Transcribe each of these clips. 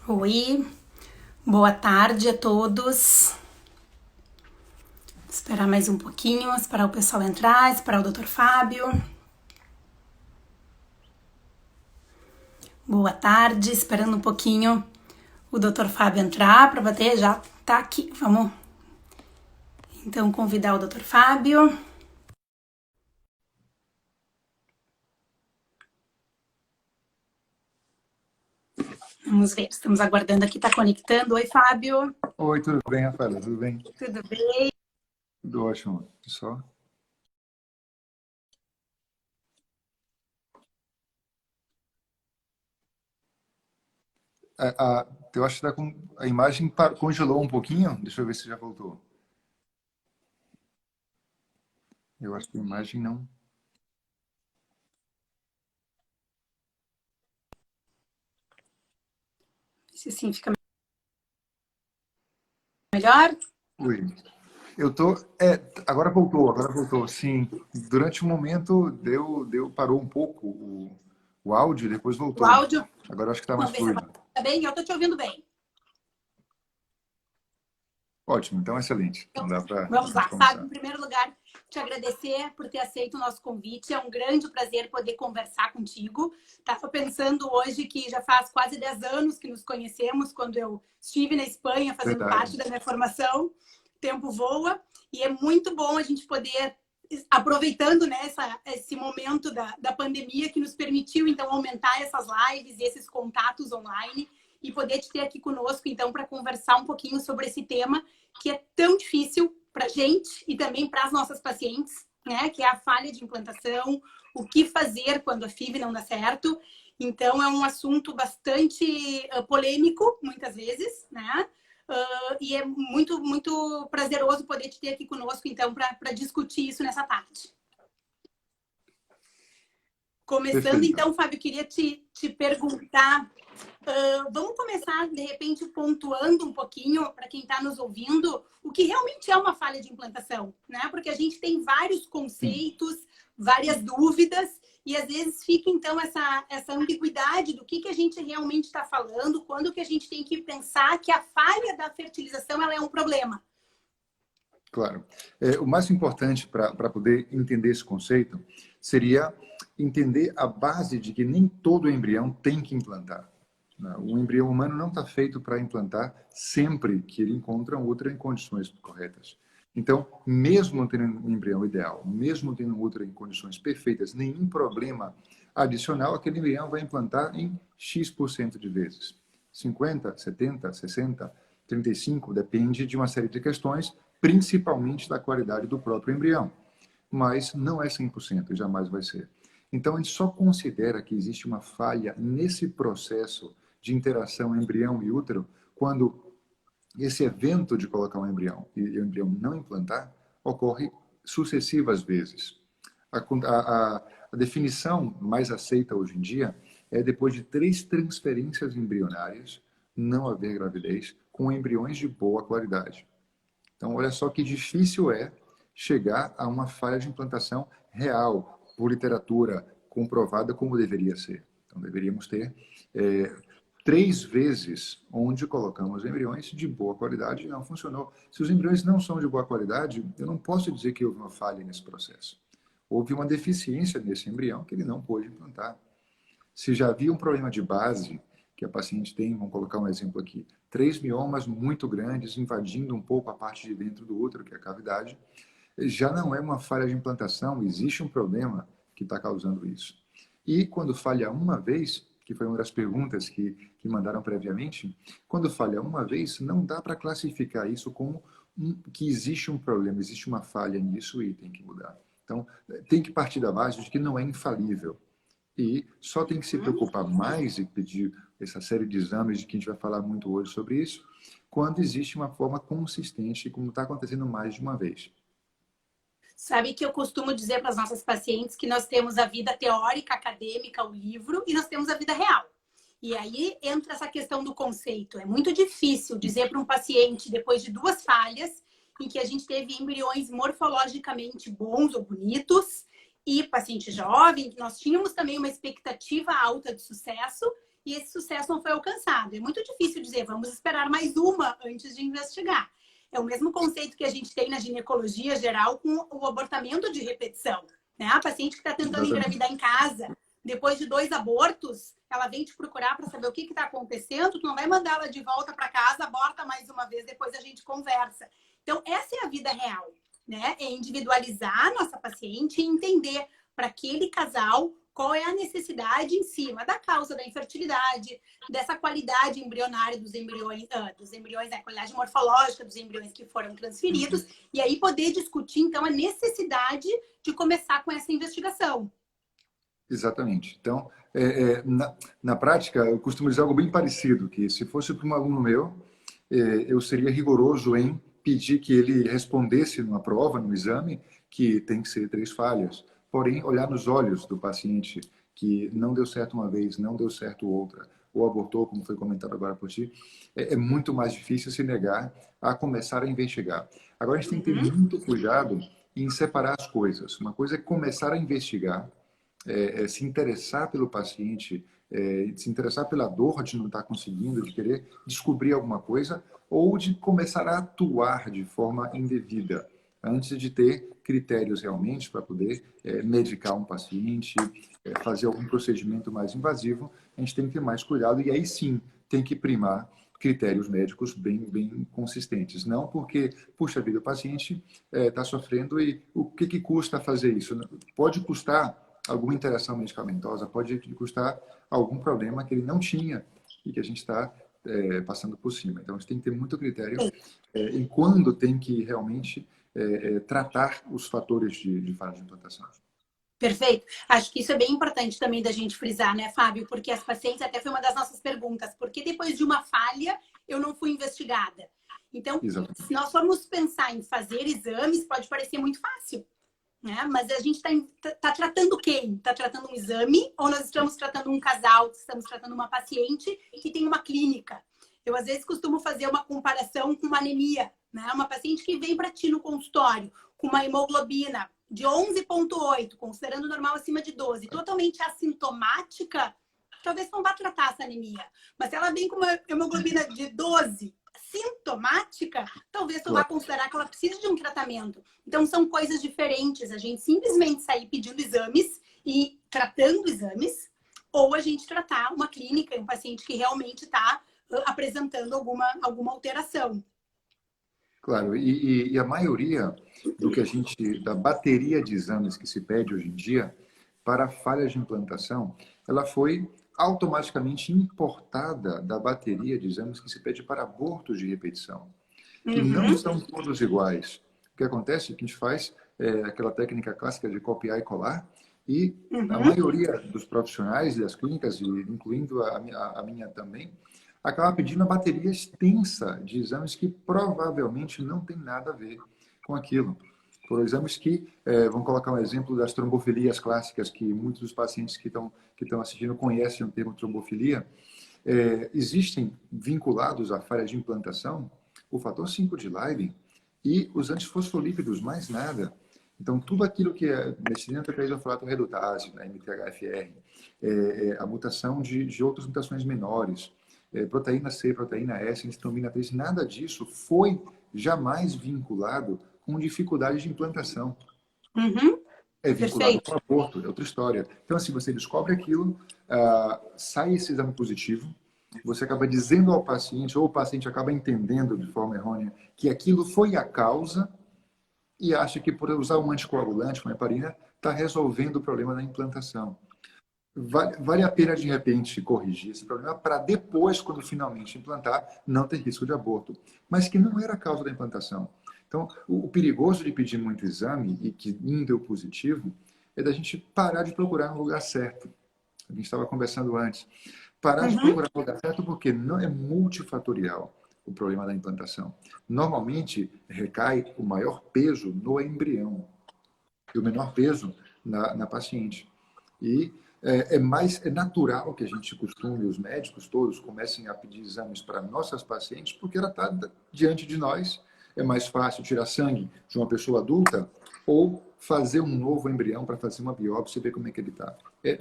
Oi, boa tarde a todos. Esperar mais um pouquinho, esperar o pessoal entrar, esperar o Dr. Fábio. Boa tarde, esperando um pouquinho o Dr. Fábio entrar para bater, já tá aqui. Vamos então convidar o Dr. Fábio. Vamos ver, estamos aguardando aqui, tá conectando. Oi, Fábio. Oi, tudo bem, Rafaela? Tudo bem? Tudo bem? Tudo ótimo. Só. Eu acho que a imagem congelou um pouquinho. Deixa eu ver se já voltou. Eu acho que a imagem não. Se sim fica melhor. Oi. Eu tô. Agora voltou, agora voltou. Sim. Durante um momento parou um pouco o áudio e depois O voltou. áudio, Agora eu acho que está mais vamos ver se agora fluido. tá bem. Eu tô te ouvindo bem. Ótimo, então excelente. Então dá para Vamos lá, Fábio, começar. em primeiro lugar, te agradecer por ter aceito o nosso convite. É um grande prazer poder conversar contigo. Estava pensando hoje que já faz quase 10 anos que nos conhecemos, quando eu estive na Espanha fazendo parte Verdade. da minha formação. O tempo voa e é muito bom a gente poder, aproveitando, né, esse momento da pandemia que nos permitiu, então, aumentar essas lives e esses contatos online e poder te ter aqui conosco, então, para conversar um pouquinho sobre esse tema que é tão difícil para a gente e também para as nossas pacientes, né? Que é a falha de implantação, o que fazer quando a FIV não dá certo. Então, é um assunto bastante polêmico, muitas vezes, né? E é muito, muito prazeroso poder te ter aqui conosco, então, para discutir isso nessa tarde. Começando, Perfeito. então, Fábio, eu queria te perguntar. Vamos começar, de repente, pontuando um pouquinho para quem está nos ouvindo o que realmente é uma falha de implantação, né? Porque a gente tem vários Sim. conceitos, várias dúvidas, e às vezes fica, então, essa ambiguidade do que a gente realmente está falando, quando que a gente tem que pensar que a falha da fertilização ela é um problema. Claro. O mais importante para poder entender esse conceito seria entender a base de que nem todo embrião tem que implantar. O embrião humano não está feito para implantar sempre que ele encontra um útero em condições corretas. Então, mesmo tendo um embrião ideal, mesmo tendo um útero em condições perfeitas, nenhum problema adicional, aquele embrião vai implantar em X% de vezes. 50, 70, 60, 35, depende de uma série de questões, principalmente da qualidade do próprio embrião. Mas não é 100%, jamais vai ser. Então, a gente só considera que existe uma falha nesse processo de interação embrião e útero quando esse evento de colocar um embrião e o embrião não implantar ocorre sucessivas vezes. A definição mais aceita hoje em dia é depois de 3 transferências embrionárias, não haver gravidez, com embriões de boa qualidade. Então, olha só que difícil é chegar a uma falha de implantação real, por literatura comprovada como deveria ser. Então, deveríamos ter 3 vezes onde colocamos embriões de boa qualidade e não funcionou. Se os embriões não são de boa qualidade, eu não posso dizer que houve uma falha nesse processo. Houve uma deficiência nesse embrião que ele não pôde implantar. Se já havia um problema de base que a paciente tem, vamos colocar um exemplo aqui, 3 miomas muito grandes invadindo um pouco a parte de dentro do útero, que é a cavidade, já não é uma falha de implantação, existe um problema que está causando isso. E quando falha uma vez, que foi uma das perguntas que mandaram previamente, quando falha uma vez, não dá para classificar isso como que existe um problema, existe uma falha nisso e tem que mudar. Então, tem que partir da base de que não é infalível. E só tem que se preocupar mais e pedir essa série de exames de que a gente vai falar muito hoje sobre isso, quando existe uma forma consistente, como está acontecendo mais de uma vez. Sabe que eu costumo dizer para as nossas pacientes que nós temos a vida teórica, acadêmica, o livro, e nós temos a vida real. E aí entra essa questão do conceito. É muito difícil dizer para um paciente, depois de 2 falhas, em que a gente teve embriões morfologicamente bons ou bonitos, e paciente jovem, nós tínhamos também uma expectativa alta de sucesso, e esse sucesso não foi alcançado. É muito difícil dizer, vamos esperar mais uma antes de investigar. É o mesmo conceito que a gente tem na ginecologia geral com o abortamento de repetição, né? A paciente que está tentando engravidar em casa, depois de 2 abortos, ela vem te procurar para saber o que está acontecendo, tu não vai mandar ela de volta para casa, aborta mais uma vez, depois a gente conversa. Então, essa é a vida real, né? É individualizar a nossa paciente e entender para aquele casal qual é a necessidade em cima da causa da infertilidade, dessa qualidade embrionária dos embriões, a qualidade morfológica dos embriões que foram transferidos, e aí poder discutir, então, a necessidade de começar com essa investigação. Exatamente. Então, na prática, eu costumo dizer algo bem parecido, que se fosse para um aluno meu, eu seria rigoroso em pedir que ele respondesse numa prova, no exame, que tem que ser 3 falhas. Porém, olhar nos olhos do paciente que não deu certo uma vez, não deu certo outra, ou abortou, como foi comentado agora por ti, é muito mais difícil se negar a começar a investigar. Agora, a gente tem que ter muito cuidado em separar as coisas. Uma coisa é começar a investigar, se interessar pelo paciente, se interessar pela dor de não estar conseguindo, de querer descobrir alguma coisa, ou de começar a atuar de forma indevida, antes de ter critérios realmente para poder medicar um paciente, fazer algum procedimento mais invasivo. A gente tem que ter mais cuidado e aí sim tem que primar critérios médicos bem consistentes. Não porque, puxa vida, o paciente está sofrendo e o que custa fazer isso? Pode custar alguma interação medicamentosa, pode custar algum problema que ele não tinha e que a gente está passando por cima. Então, a gente tem que ter muito critério em quando tem que realmente tratar os fatores de falha de implantação. Perfeito. Acho que isso é bem importante também da gente frisar, né, Fábio? Porque as pacientes, até foi uma das nossas perguntas, por que depois de uma falha eu não fui investigada? Então, exatamente, se nós formos pensar em fazer exames, pode parecer muito fácil, né? Mas a gente tá tratando quem? Está tratando um exame ou nós estamos tratando um casal, estamos tratando uma paciente que tem uma clínica? Eu, às vezes, costumo fazer uma comparação com uma anemia, né? Uma paciente que vem para ti no consultório com uma hemoglobina de 11,8, considerando normal acima de 12, totalmente assintomática, talvez não vá tratar essa anemia. Mas se ela vem com uma hemoglobina de 12, sintomática, talvez tu vá considerar que ela precisa de um tratamento. Então, são coisas diferentes. A gente simplesmente sair pedindo exames e tratando exames, ou a gente tratar uma clínica, um paciente que realmente está apresentando alguma alteração. Claro, e a maioria da bateria de exames que se pede hoje em dia para falhas de implantação, ela foi automaticamente importada da bateria de exames que se pede para abortos de repetição, que não são todos iguais. O que acontece é que a gente faz aquela técnica clássica de copiar e colar, e a maioria dos profissionais e das clínicas, incluindo a minha também, acaba pedindo uma bateria extensa de exames que provavelmente não tem nada a ver com aquilo. Por exames que, vamos colocar um exemplo das trombofilias clássicas, que muitos dos pacientes que estão assistindo conhecem o termo trombofilia, existem vinculados à falha de implantação o fator 5 de Leiden e os antifosfolípidos, mais nada. Então, tudo aquilo que é metilina tetraisofolato redutase, a MTHFR, a mutação de outras mutações menores, proteína C, proteína S, histamina 3, nada disso foi jamais vinculado com dificuldade de implantação. É vinculado com aborto, é outra história. Então, assim, você descobre aquilo, sai esse exame positivo, você acaba dizendo ao paciente, ou o paciente acaba entendendo de forma errônea que aquilo foi a causa e acha que por usar um anticoagulante, uma heparina, está resolvendo o problema da implantação. Vale a pena, de repente, corrigir esse problema para depois, quando finalmente implantar, não ter risco de aborto. Mas que não era a causa da implantação. Então, o perigoso de pedir muito exame e que não deu positivo é da gente parar de procurar no lugar certo. A gente estava conversando antes. Parar de procurar no lugar certo porque não é multifatorial o problema da implantação. Normalmente, recai o maior peso no embrião e o menor peso na paciente. E é natural que a gente costume, os médicos todos, comecem a pedir exames para nossas pacientes, porque ela está diante de nós. É mais fácil tirar sangue de uma pessoa adulta ou fazer um novo embrião para fazer uma biópsia e ver como é que ele está. É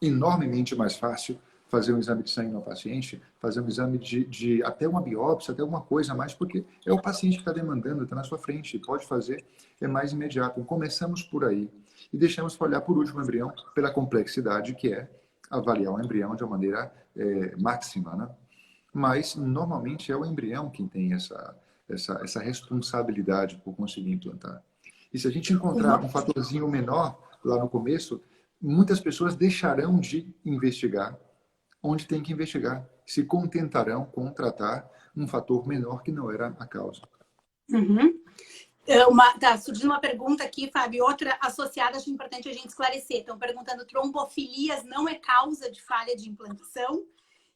enormemente mais fácil fazer um exame de sangue no paciente, fazer um exame de até uma biópsia, até alguma coisa a mais, porque é o paciente que está demandando, está na sua frente, pode fazer, é mais imediato. Então, começamos por aí e deixamos para olhar por último o embrião pela complexidade que é avaliar o embrião de uma maneira máxima, né? Mas, normalmente, é o embrião quem tem essa responsabilidade por conseguir implantar. E se a gente encontrar um fatorzinho menor lá no começo, muitas pessoas deixarão de investigar onde tem que investigar, se contentarão com tratar um fator menor que não era a causa. Uhum. Tá surgindo uma pergunta aqui, Fábio, outra associada, acho importante a gente esclarecer. Estão perguntando, trombofilias não é causa de falha de implantação?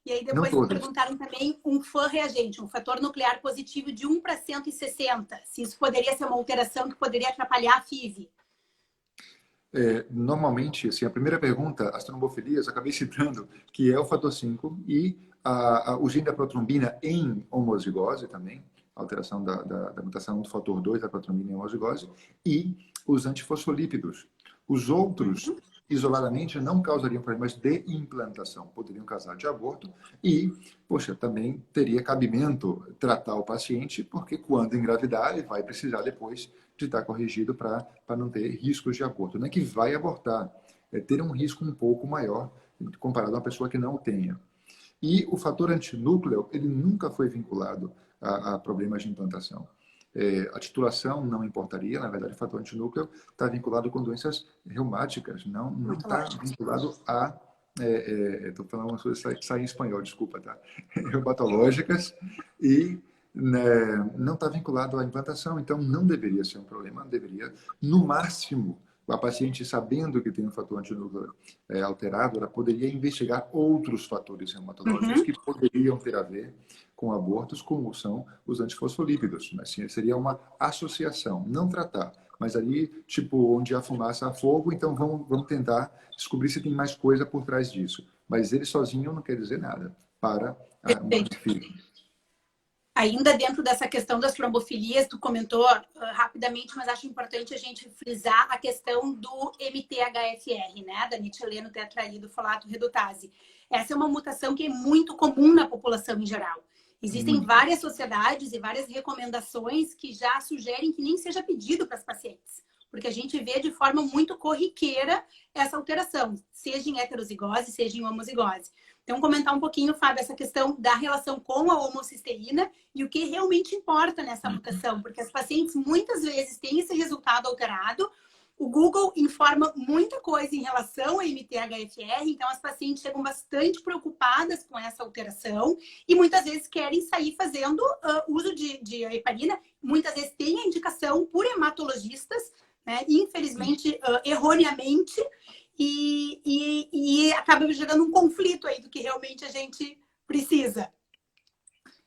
E aí depois perguntaram também um FAN reagente, um fator nuclear positivo de 1 para 160. Se isso poderia ser uma alteração que poderia atrapalhar a FIV. Normalmente, assim, a primeira pergunta, as trombofilias, acabei citando, que é o fator 5 e o gene da protrombina em homozigose também, alteração da mutação do fator 2 da protrombina em homozigose, e os antifosfolípidos. Os outros, isoladamente, não causariam problemas de implantação, poderiam causar de aborto e, poxa, também teria cabimento tratar o paciente, porque quando engravidar, ele vai precisar depois de estar corrigido para não ter riscos de aborto. Não é que vai abortar, é ter um risco um pouco maior comparado a uma pessoa que não o tenha. E o fator antinúcleo, ele nunca foi vinculado a problemas de implantação. A titulação não importaria, na verdade, o fator antinúcleo está vinculado com doenças reumáticas, não está vinculado a... Estou falando uma coisa, sai em espanhol, desculpa, tá? Reumatológicas e não está vinculado à implantação, então não deveria ser um problema, deveria, no máximo, a paciente sabendo que tem um fator antinúcleo alterado, ela poderia investigar outros fatores reumatológicos que poderiam ter a ver com abortos, como são os antifosfolípidos. Mas sim, seria uma associação, não tratar, mas ali, tipo, onde há fumaça há fogo, então vamos tentar descobrir se tem mais coisa por trás disso. Mas ele sozinho não quer dizer nada para um filho. Ainda dentro dessa questão das trombofilias, tu comentou rapidamente, mas acho importante a gente frisar a questão do MTHFR, né? Da metileno tetraído folato redutase. Essa é uma mutação que é muito comum na população em geral. Existem várias sociedades e várias recomendações que já sugerem que nem seja pedido para as pacientes, porque a gente vê de forma muito corriqueira essa alteração, seja em heterozigose, seja em homozigose. Então, comentar um pouquinho, Fábio, essa questão da relação com a homocisteína e o que realmente importa nessa mutação, porque as pacientes muitas vezes têm esse resultado alterado. O Google informa muita coisa em relação a MTHFR, então as pacientes chegam bastante preocupadas com essa alteração e muitas vezes querem sair fazendo uso de heparina. Muitas vezes tem a indicação por hematologistas, né? Infelizmente, erroneamente, e acaba gerando um conflito aí do que realmente a gente precisa.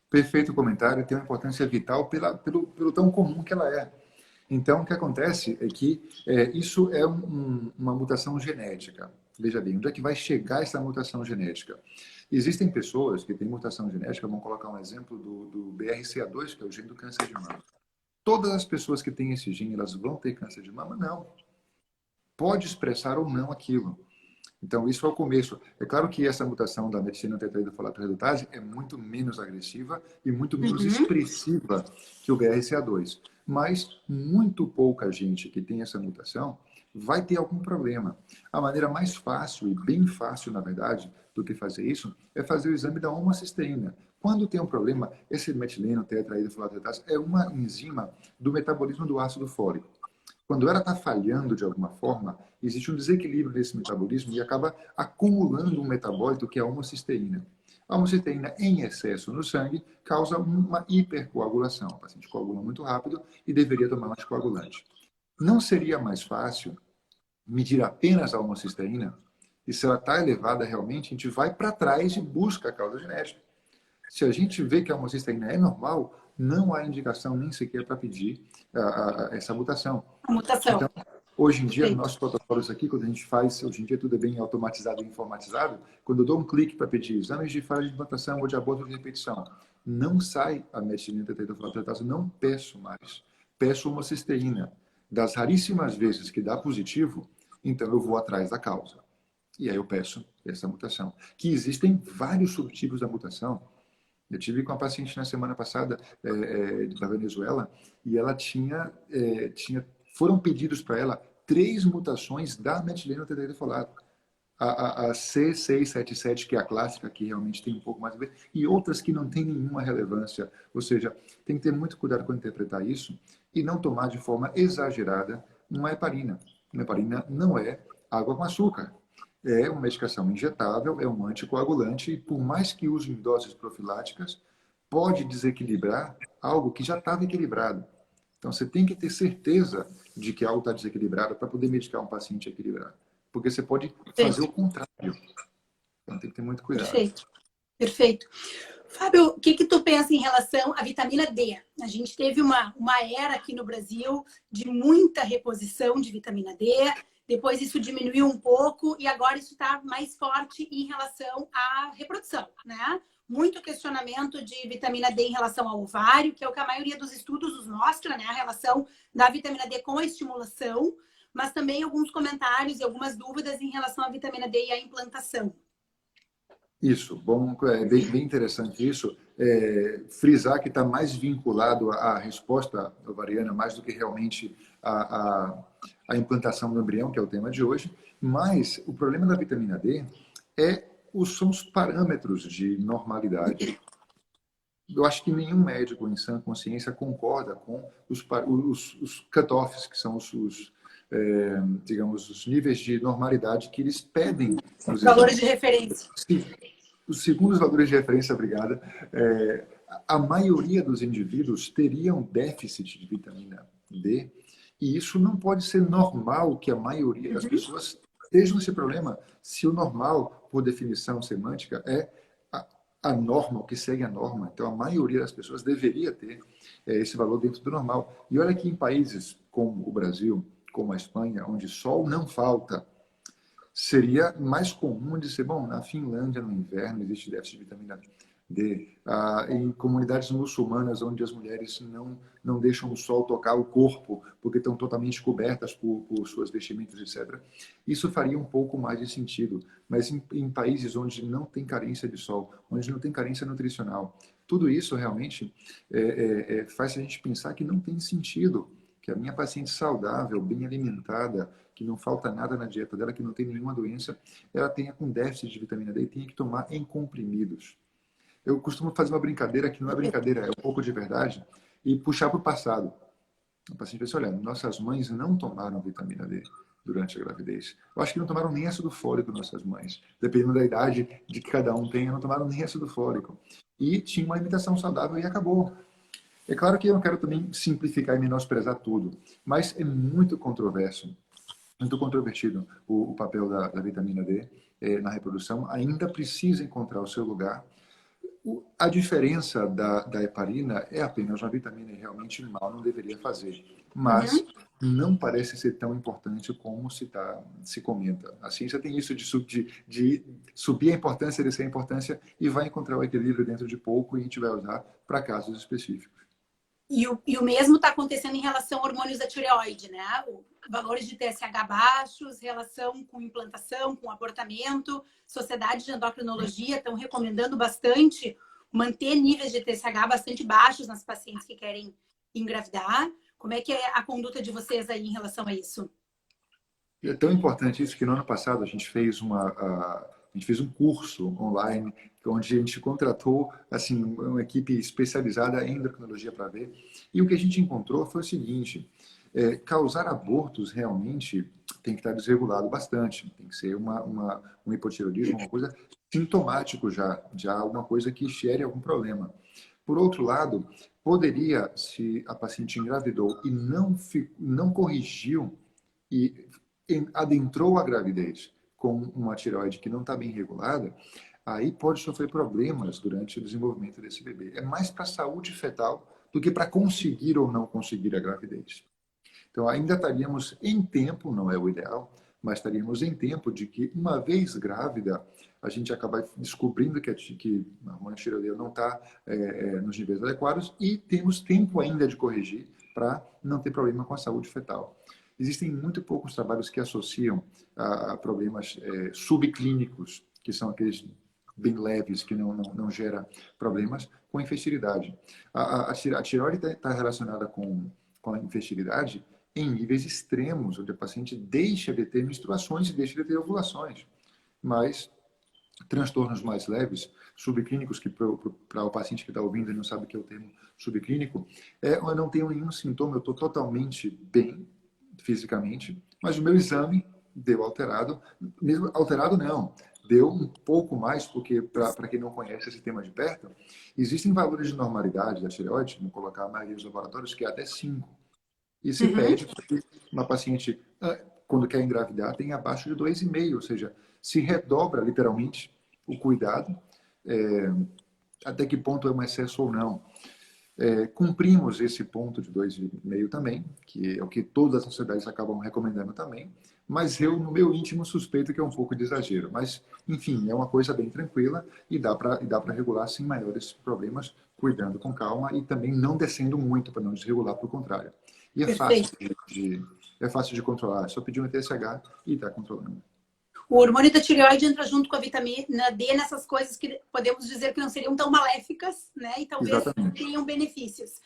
Perfeito comentário, tem uma importância vital pelo tão comum que ela é. Então, o que acontece é que isso é uma mutação genética. Veja bem, onde é que vai chegar essa mutação genética? Existem pessoas que têm mutação genética, vamos colocar um exemplo do BRCA2, que é o gene do câncer de mama. Todas as pessoas que têm esse gene, elas vão ter câncer de mama? Não. Pode expressar ou não aquilo. Então, isso é o começo. É claro que essa mutação da metileno tetraído folato redutase é muito menos agressiva e muito menos expressiva que o BRCA2. Mas muito pouca gente que tem essa mutação vai ter algum problema. A maneira mais fácil, e bem fácil, na verdade, do que fazer isso, é fazer o exame da homocisteína. Quando tem um problema, esse metileno tetraído folato redutase é uma enzima do metabolismo do ácido fólico. Quando ela está falhando de alguma forma, existe um desequilíbrio desse metabolismo e acaba acumulando um metabólito que é a homocisteína. A homocisteína em excesso no sangue causa uma hipercoagulação. O paciente coagula muito rápido e deveria tomar um anticoagulante. Não seria mais fácil medir apenas a homocisteína? E se ela está elevada realmente, a gente vai para trás e busca a causa genética. Se a gente vê que a homocisteína é normal, não há indicação nem sequer para pedir essa mutação. A mutação. Então, hoje em dia, nos nossos protocolos aqui, quando a gente faz, hoje em dia tudo é bem automatizado e informatizado, quando eu dou um clique para pedir exames de falha de implantação ou de aborto de repetição, não sai a metileno tetraído folato redutase, não peço mais. Peço homocisteína. Das raríssimas vezes que dá positivo, então eu vou atrás da causa. E aí eu peço essa mutação. Que existem vários subtipos da mutação. Eu tive com uma paciente na semana passada da Venezuela e ela foram pedidos para ela 3 mutações da metileno tetrahidrofolato. A C677, que é a clássica, que realmente tem um pouco mais a ver, e outras que não têm nenhuma relevância. Ou seja, tem que ter muito cuidado com interpretar isso e não tomar de forma exagerada uma heparina. Uma heparina não é água com açúcar. É uma medicação injetável, é um anticoagulante, e por mais que use em doses profiláticas, pode desequilibrar algo que já estava equilibrado. Então, você tem que ter certeza de que algo está desequilibrado para poder medicar um paciente equilibrado. Porque você pode fazer o contrário. Então, tem que ter muito cuidado. Perfeito. Perfeito. Fábio, o que tu pensa em relação à vitamina D? A gente teve uma era aqui no Brasil de muita reposição de vitamina D, depois isso diminuiu um pouco e agora isso está mais forte em relação à reprodução, né? Muito questionamento de vitamina D em relação ao ovário, que é o que a maioria dos estudos nos mostra, né? A relação da vitamina D com a estimulação, mas também alguns comentários e algumas dúvidas em relação à vitamina D e à implantação. Isso, bom, bem interessante isso. Frisar que está mais vinculado à resposta ovariana, mais do que realmente à implantação do embrião, que é o tema de hoje. Mas o problema da vitamina D são os parâmetros de normalidade. Eu acho que nenhum médico em sã consciência concorda com os cut-offs, que são digamos, os níveis de normalidade que eles pedem. Valores de referência. Sim. Segundo os valores de referência, obrigada, a maioria dos indivíduos teriam déficit de vitamina D, e isso não pode ser normal que a maioria das pessoas estejam esse problema, se o normal, por definição semântica, é a norma, o que segue a norma. Então, a maioria das pessoas deveria ter esse valor dentro do normal. E olha que em países como o Brasil, como a Espanha, onde sol não falta, seria mais comum de ser, bom, na Finlândia, no inverno, existe déficit de vitamina D. Em comunidades muçulmanas, onde as mulheres não deixam o sol tocar o corpo, porque estão totalmente cobertas por suas vestimentas, etc. Isso faria um pouco mais de sentido. Mas em países onde não tem carência de sol, onde não tem carência nutricional, tudo isso realmente faz a gente pensar que não tem sentido que a minha paciente saudável, bem alimentada, que não falta nada na dieta dela, que não tem nenhuma doença, ela tenha com déficit de vitamina D e tenha que tomar em comprimidos. Eu costumo fazer uma brincadeira que não é brincadeira, é um pouco de verdade, e puxar para o passado. O paciente pensa, olha, nossas mães não tomaram vitamina D durante a gravidez. Eu acho que não tomaram nem ácido fólico nossas mães. Dependendo da idade de que cada um tenha, não tomaram nem ácido fólico. E tinha uma alimentação saudável e acabou. É claro que eu não quero também simplificar e menosprezar tudo, mas é muito controverso, muito controvertido o papel da vitamina D na reprodução. Ainda precisa encontrar o seu lugar. A diferença da heparina é apenas uma vitamina e realmente mal não deveria fazer. Mas não parece ser tão importante como se comenta. A ciência tem isso de subir a importância, descer a importância e vai encontrar o equilíbrio dentro de pouco e a gente vai usar para casos específicos. E o mesmo está acontecendo em relação a hormônios da tireoide, né? Valores de TSH baixos, relação com implantação, com abortamento. Sociedade de endocrinologia estão recomendando bastante manter níveis de TSH bastante baixos nas pacientes que querem engravidar. Como é que é a conduta de vocês aí em relação a isso? É tão importante isso que no ano passado a gente fez um curso online onde a gente contratou assim uma equipe especializada em endocrinologia para ver, e o que a gente encontrou foi o seguinte: causar abortos realmente tem que estar desregulado bastante, tem que ser um hipotireoidismo, uma coisa sintomático já alguma coisa que gere algum problema. Por outro lado, poderia, se a paciente engravidou e não corrigiu e adentrou a gravidez com uma tireoide que não está bem regulada, aí pode sofrer problemas durante o desenvolvimento desse bebê. É mais para a saúde fetal do que para conseguir ou não conseguir a gravidez. Então, ainda estaríamos em tempo, não é o ideal, mas estaríamos em tempo de que, uma vez grávida, a gente acabar descobrindo que a hormônio tireoideiro não está nos níveis adequados e temos tempo ainda de corrigir para não ter problema com a saúde fetal. existem muito poucos trabalhos que associam a problemas subclínicos, que são aqueles bem leves, que não gera problemas, com infertilidade. A tireoide está relacionada com a infertilidade em níveis extremos, onde a paciente deixa de ter menstruações e deixa de ter ovulações. Mas transtornos mais leves, subclínicos, que para o paciente que está ouvindo e não sabe o que é o termo subclínico, eu não tenho nenhum sintoma, eu estou totalmente bem fisicamente, mas o meu exame deu alterado, mesmo alterado não, deu um pouco mais, porque para quem não conhece esse tema de perto, existem valores de normalidade da tireoide, vamos colocar a maioria dos laboratórios, que é até 5. E se pede para que uma paciente, quando quer engravidar, tenha abaixo de 2,5, ou seja, se redobra literalmente o cuidado, até que ponto é um excesso ou não. Cumprimos esse ponto de 2,5 também, que é o que todas as sociedades acabam recomendando também, mas eu, no meu íntimo, suspeito que é um pouco de exagero. Mas, enfim, é uma coisa bem tranquila e dá para regular sem maiores problemas, cuidando com calma e também não descendo muito para não desregular, por contrário. E é fácil de controlar, é só pedir um TSH e está controlando. O hormônio da tireoide entra junto com a vitamina D nessas coisas que podemos dizer que não seriam tão maléficas, né? E talvez Exatamente. tenham benefícios.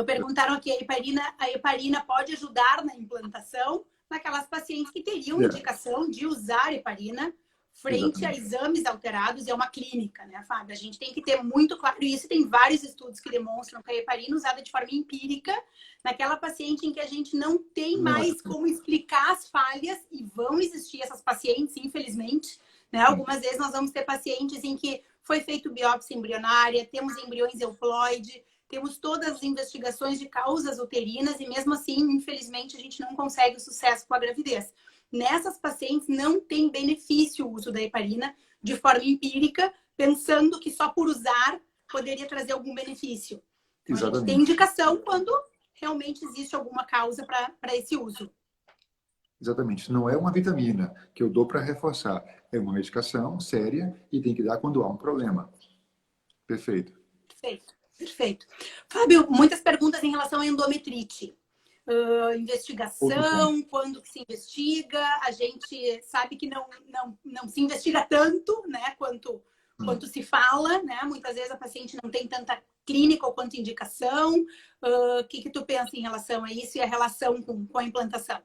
Perguntaram aqui, a heparina pode ajudar na implantação naquelas pacientes que teriam indicação de usar heparina frente a exames alterados, e é uma clínica, né, Fábio? A gente tem que ter muito claro isso. Tem vários estudos que demonstram que a heparina usada de forma empírica naquela paciente em que a gente não tem mais como explicar as falhas, e vão existir essas pacientes, infelizmente, né? Algumas vezes nós vamos ter pacientes em que foi feito biópsia embrionária, temos embriões euploide, temos todas as investigações de causas uterinas e mesmo assim, infelizmente, a gente não consegue o sucesso com a gravidez. Nessas pacientes não tem benefício o uso da heparina de forma empírica, pensando que só por usar poderia trazer algum benefício. Então, a gente tem indicação quando realmente existe alguma causa para esse uso. Exatamente. Não é uma vitamina que eu dou para reforçar. É uma medicação séria e tem que dar quando há um problema. Perfeito. Perfeito. Fábio, muitas perguntas em relação à endometrite. Investigação, quando que se investiga? A gente sabe que não se investiga tanto, né, quanto se fala, né? Muitas vezes a paciente não tem tanta clínica ou quanto indicação. O que tu pensa em relação a isso e a relação com a implantação?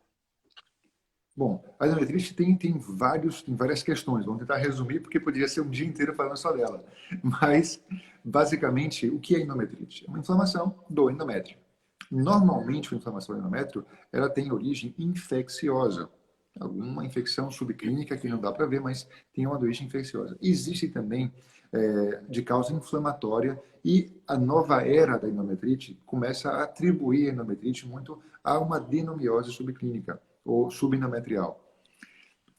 Bom, a endometrite tem várias questões. Vamos tentar resumir, porque poderia ser um dia inteiro falando só dela. Mas, basicamente, o que é endometrite? É uma inflamação do endométrio. Normalmente, a inflamação do endométrio, ela tem origem infecciosa. Alguma infecção subclínica que não dá para ver, mas tem uma origem infecciosa. Existe também de causa inflamatória, e a nova era da endometrite começa a atribuir a endometrite muito a uma adenomiose subclínica ou subendometrial.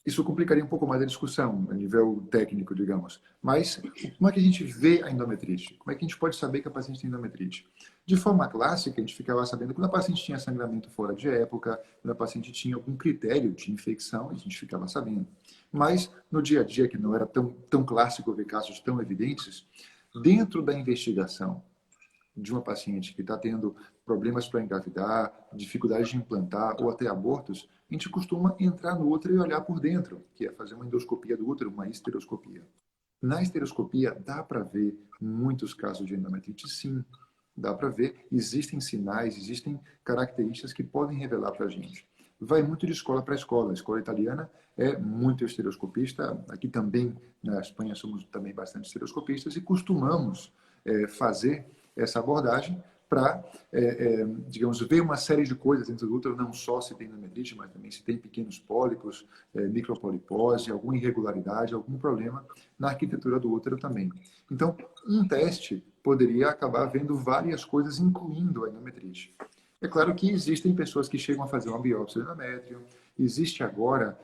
Isso complicaria um pouco mais a discussão, a nível técnico, digamos. Mas como é que a gente vê a endometrite? Como é que a gente pode saber que a paciente tem endometrite? De forma clássica, a gente ficava sabendo quando a paciente tinha sangramento fora de época, quando a paciente tinha algum critério de infecção, a gente ficava sabendo. Mas no dia a dia, que não era tão clássico ver casos tão evidentes, dentro da investigação de uma paciente que está tendo problemas para engravidar, dificuldade de implantar ou até abortos, a gente costuma entrar no útero e olhar por dentro, que é fazer uma endoscopia do útero, uma esteroscopia. Na esteroscopia, dá para ver muitos casos de endometrite, sim. Dá para ver, existem sinais, existem características que podem revelar para a gente. Vai muito de escola para escola. A escola italiana é muito estereoscopista. Aqui também, na Espanha, somos também bastante estereoscopistas e costumamos fazer essa abordagem para, digamos, ver uma série de coisas dentro do útero, não só se tem endometrite, mas também se tem pequenos pólipos, micropolipose, alguma irregularidade, algum problema na arquitetura do útero também. Então, um teste poderia acabar vendo várias coisas, incluindo a endometrite. É claro que existem pessoas que chegam a fazer uma biópsia do endométrio. Existe agora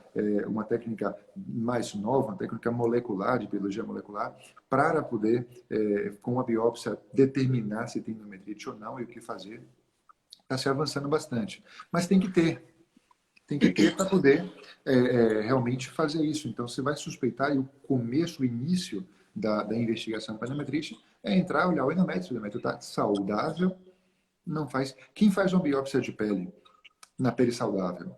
uma técnica mais nova, uma técnica molecular, de biologia molecular, para poder, com a biópsia, determinar se tem endometrite ou não e o que fazer. Está se avançando bastante. Mas tem que ter. Tem que ter para poder realmente fazer isso. Então, você vai suspeitar, e o começo, o início da investigação para endometrite é entrar, olhar o endométrio está saudável, não faz. Quem faz uma biópsia de pele na pele saudável?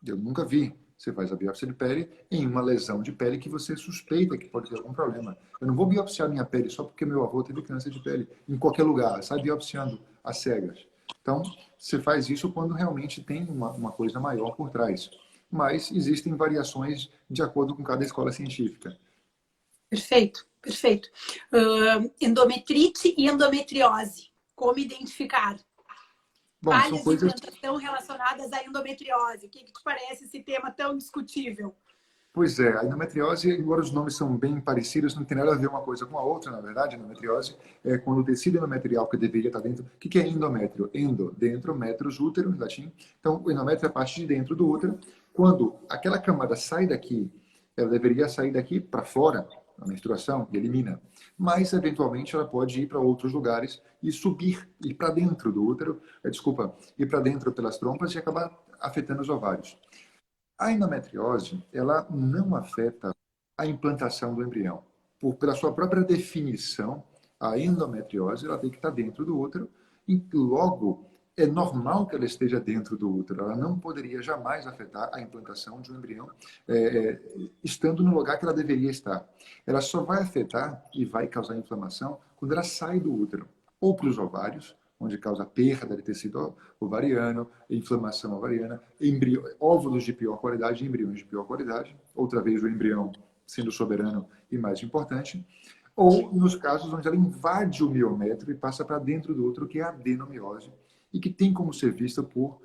Eu nunca vi. Você faz a biópsia de pele em uma lesão de pele que você suspeita que pode ter algum problema. Eu não vou biopsiar minha pele só porque meu avô teve câncer de pele em qualquer lugar. Sai biopsiando às cegas. Então, você faz isso quando realmente tem uma coisa maior por trás. Mas existem variações de acordo com cada escola científica. Perfeito, perfeito. Endometrite e endometriose. Como identificar? Bom, são Falhas de coisas... implantação relacionadas à endometriose. O que te parece esse tema tão discutível? Pois é, a endometriose, embora os nomes são bem parecidos, não tem nada a ver uma coisa com a outra, na verdade. A endometriose é quando o tecido endometrial que deveria estar dentro... O que é endométrio? Endo, dentro, metros, útero, em latim. Então, o endométrio é a parte de dentro do útero. Quando aquela camada sai daqui, ela deveria sair daqui para fora, a menstruação, e elimina. Mas, eventualmente, ela pode ir para outros lugares e subir, ir para dentro do útero, ir para dentro pelas trompas e acabar afetando os ovários. A endometriose, ela não afeta a implantação do embrião. Pela sua própria definição, a endometriose ela tem que estar dentro do útero e logo é normal que ela esteja dentro do útero. Ela não poderia jamais afetar a implantação de um embrião estando no lugar que ela deveria estar. Ela só vai afetar e vai causar inflamação quando ela sai do útero, ou para os ovários, onde causa perda de tecido ovariano, inflamação ovariana, óvulos de pior qualidade, embriões de pior qualidade, outra vez o embrião sendo soberano e mais importante, ou nos casos onde ela invade o miométrio e passa para dentro do útero, que é a adenomiose, e que tem como ser vista por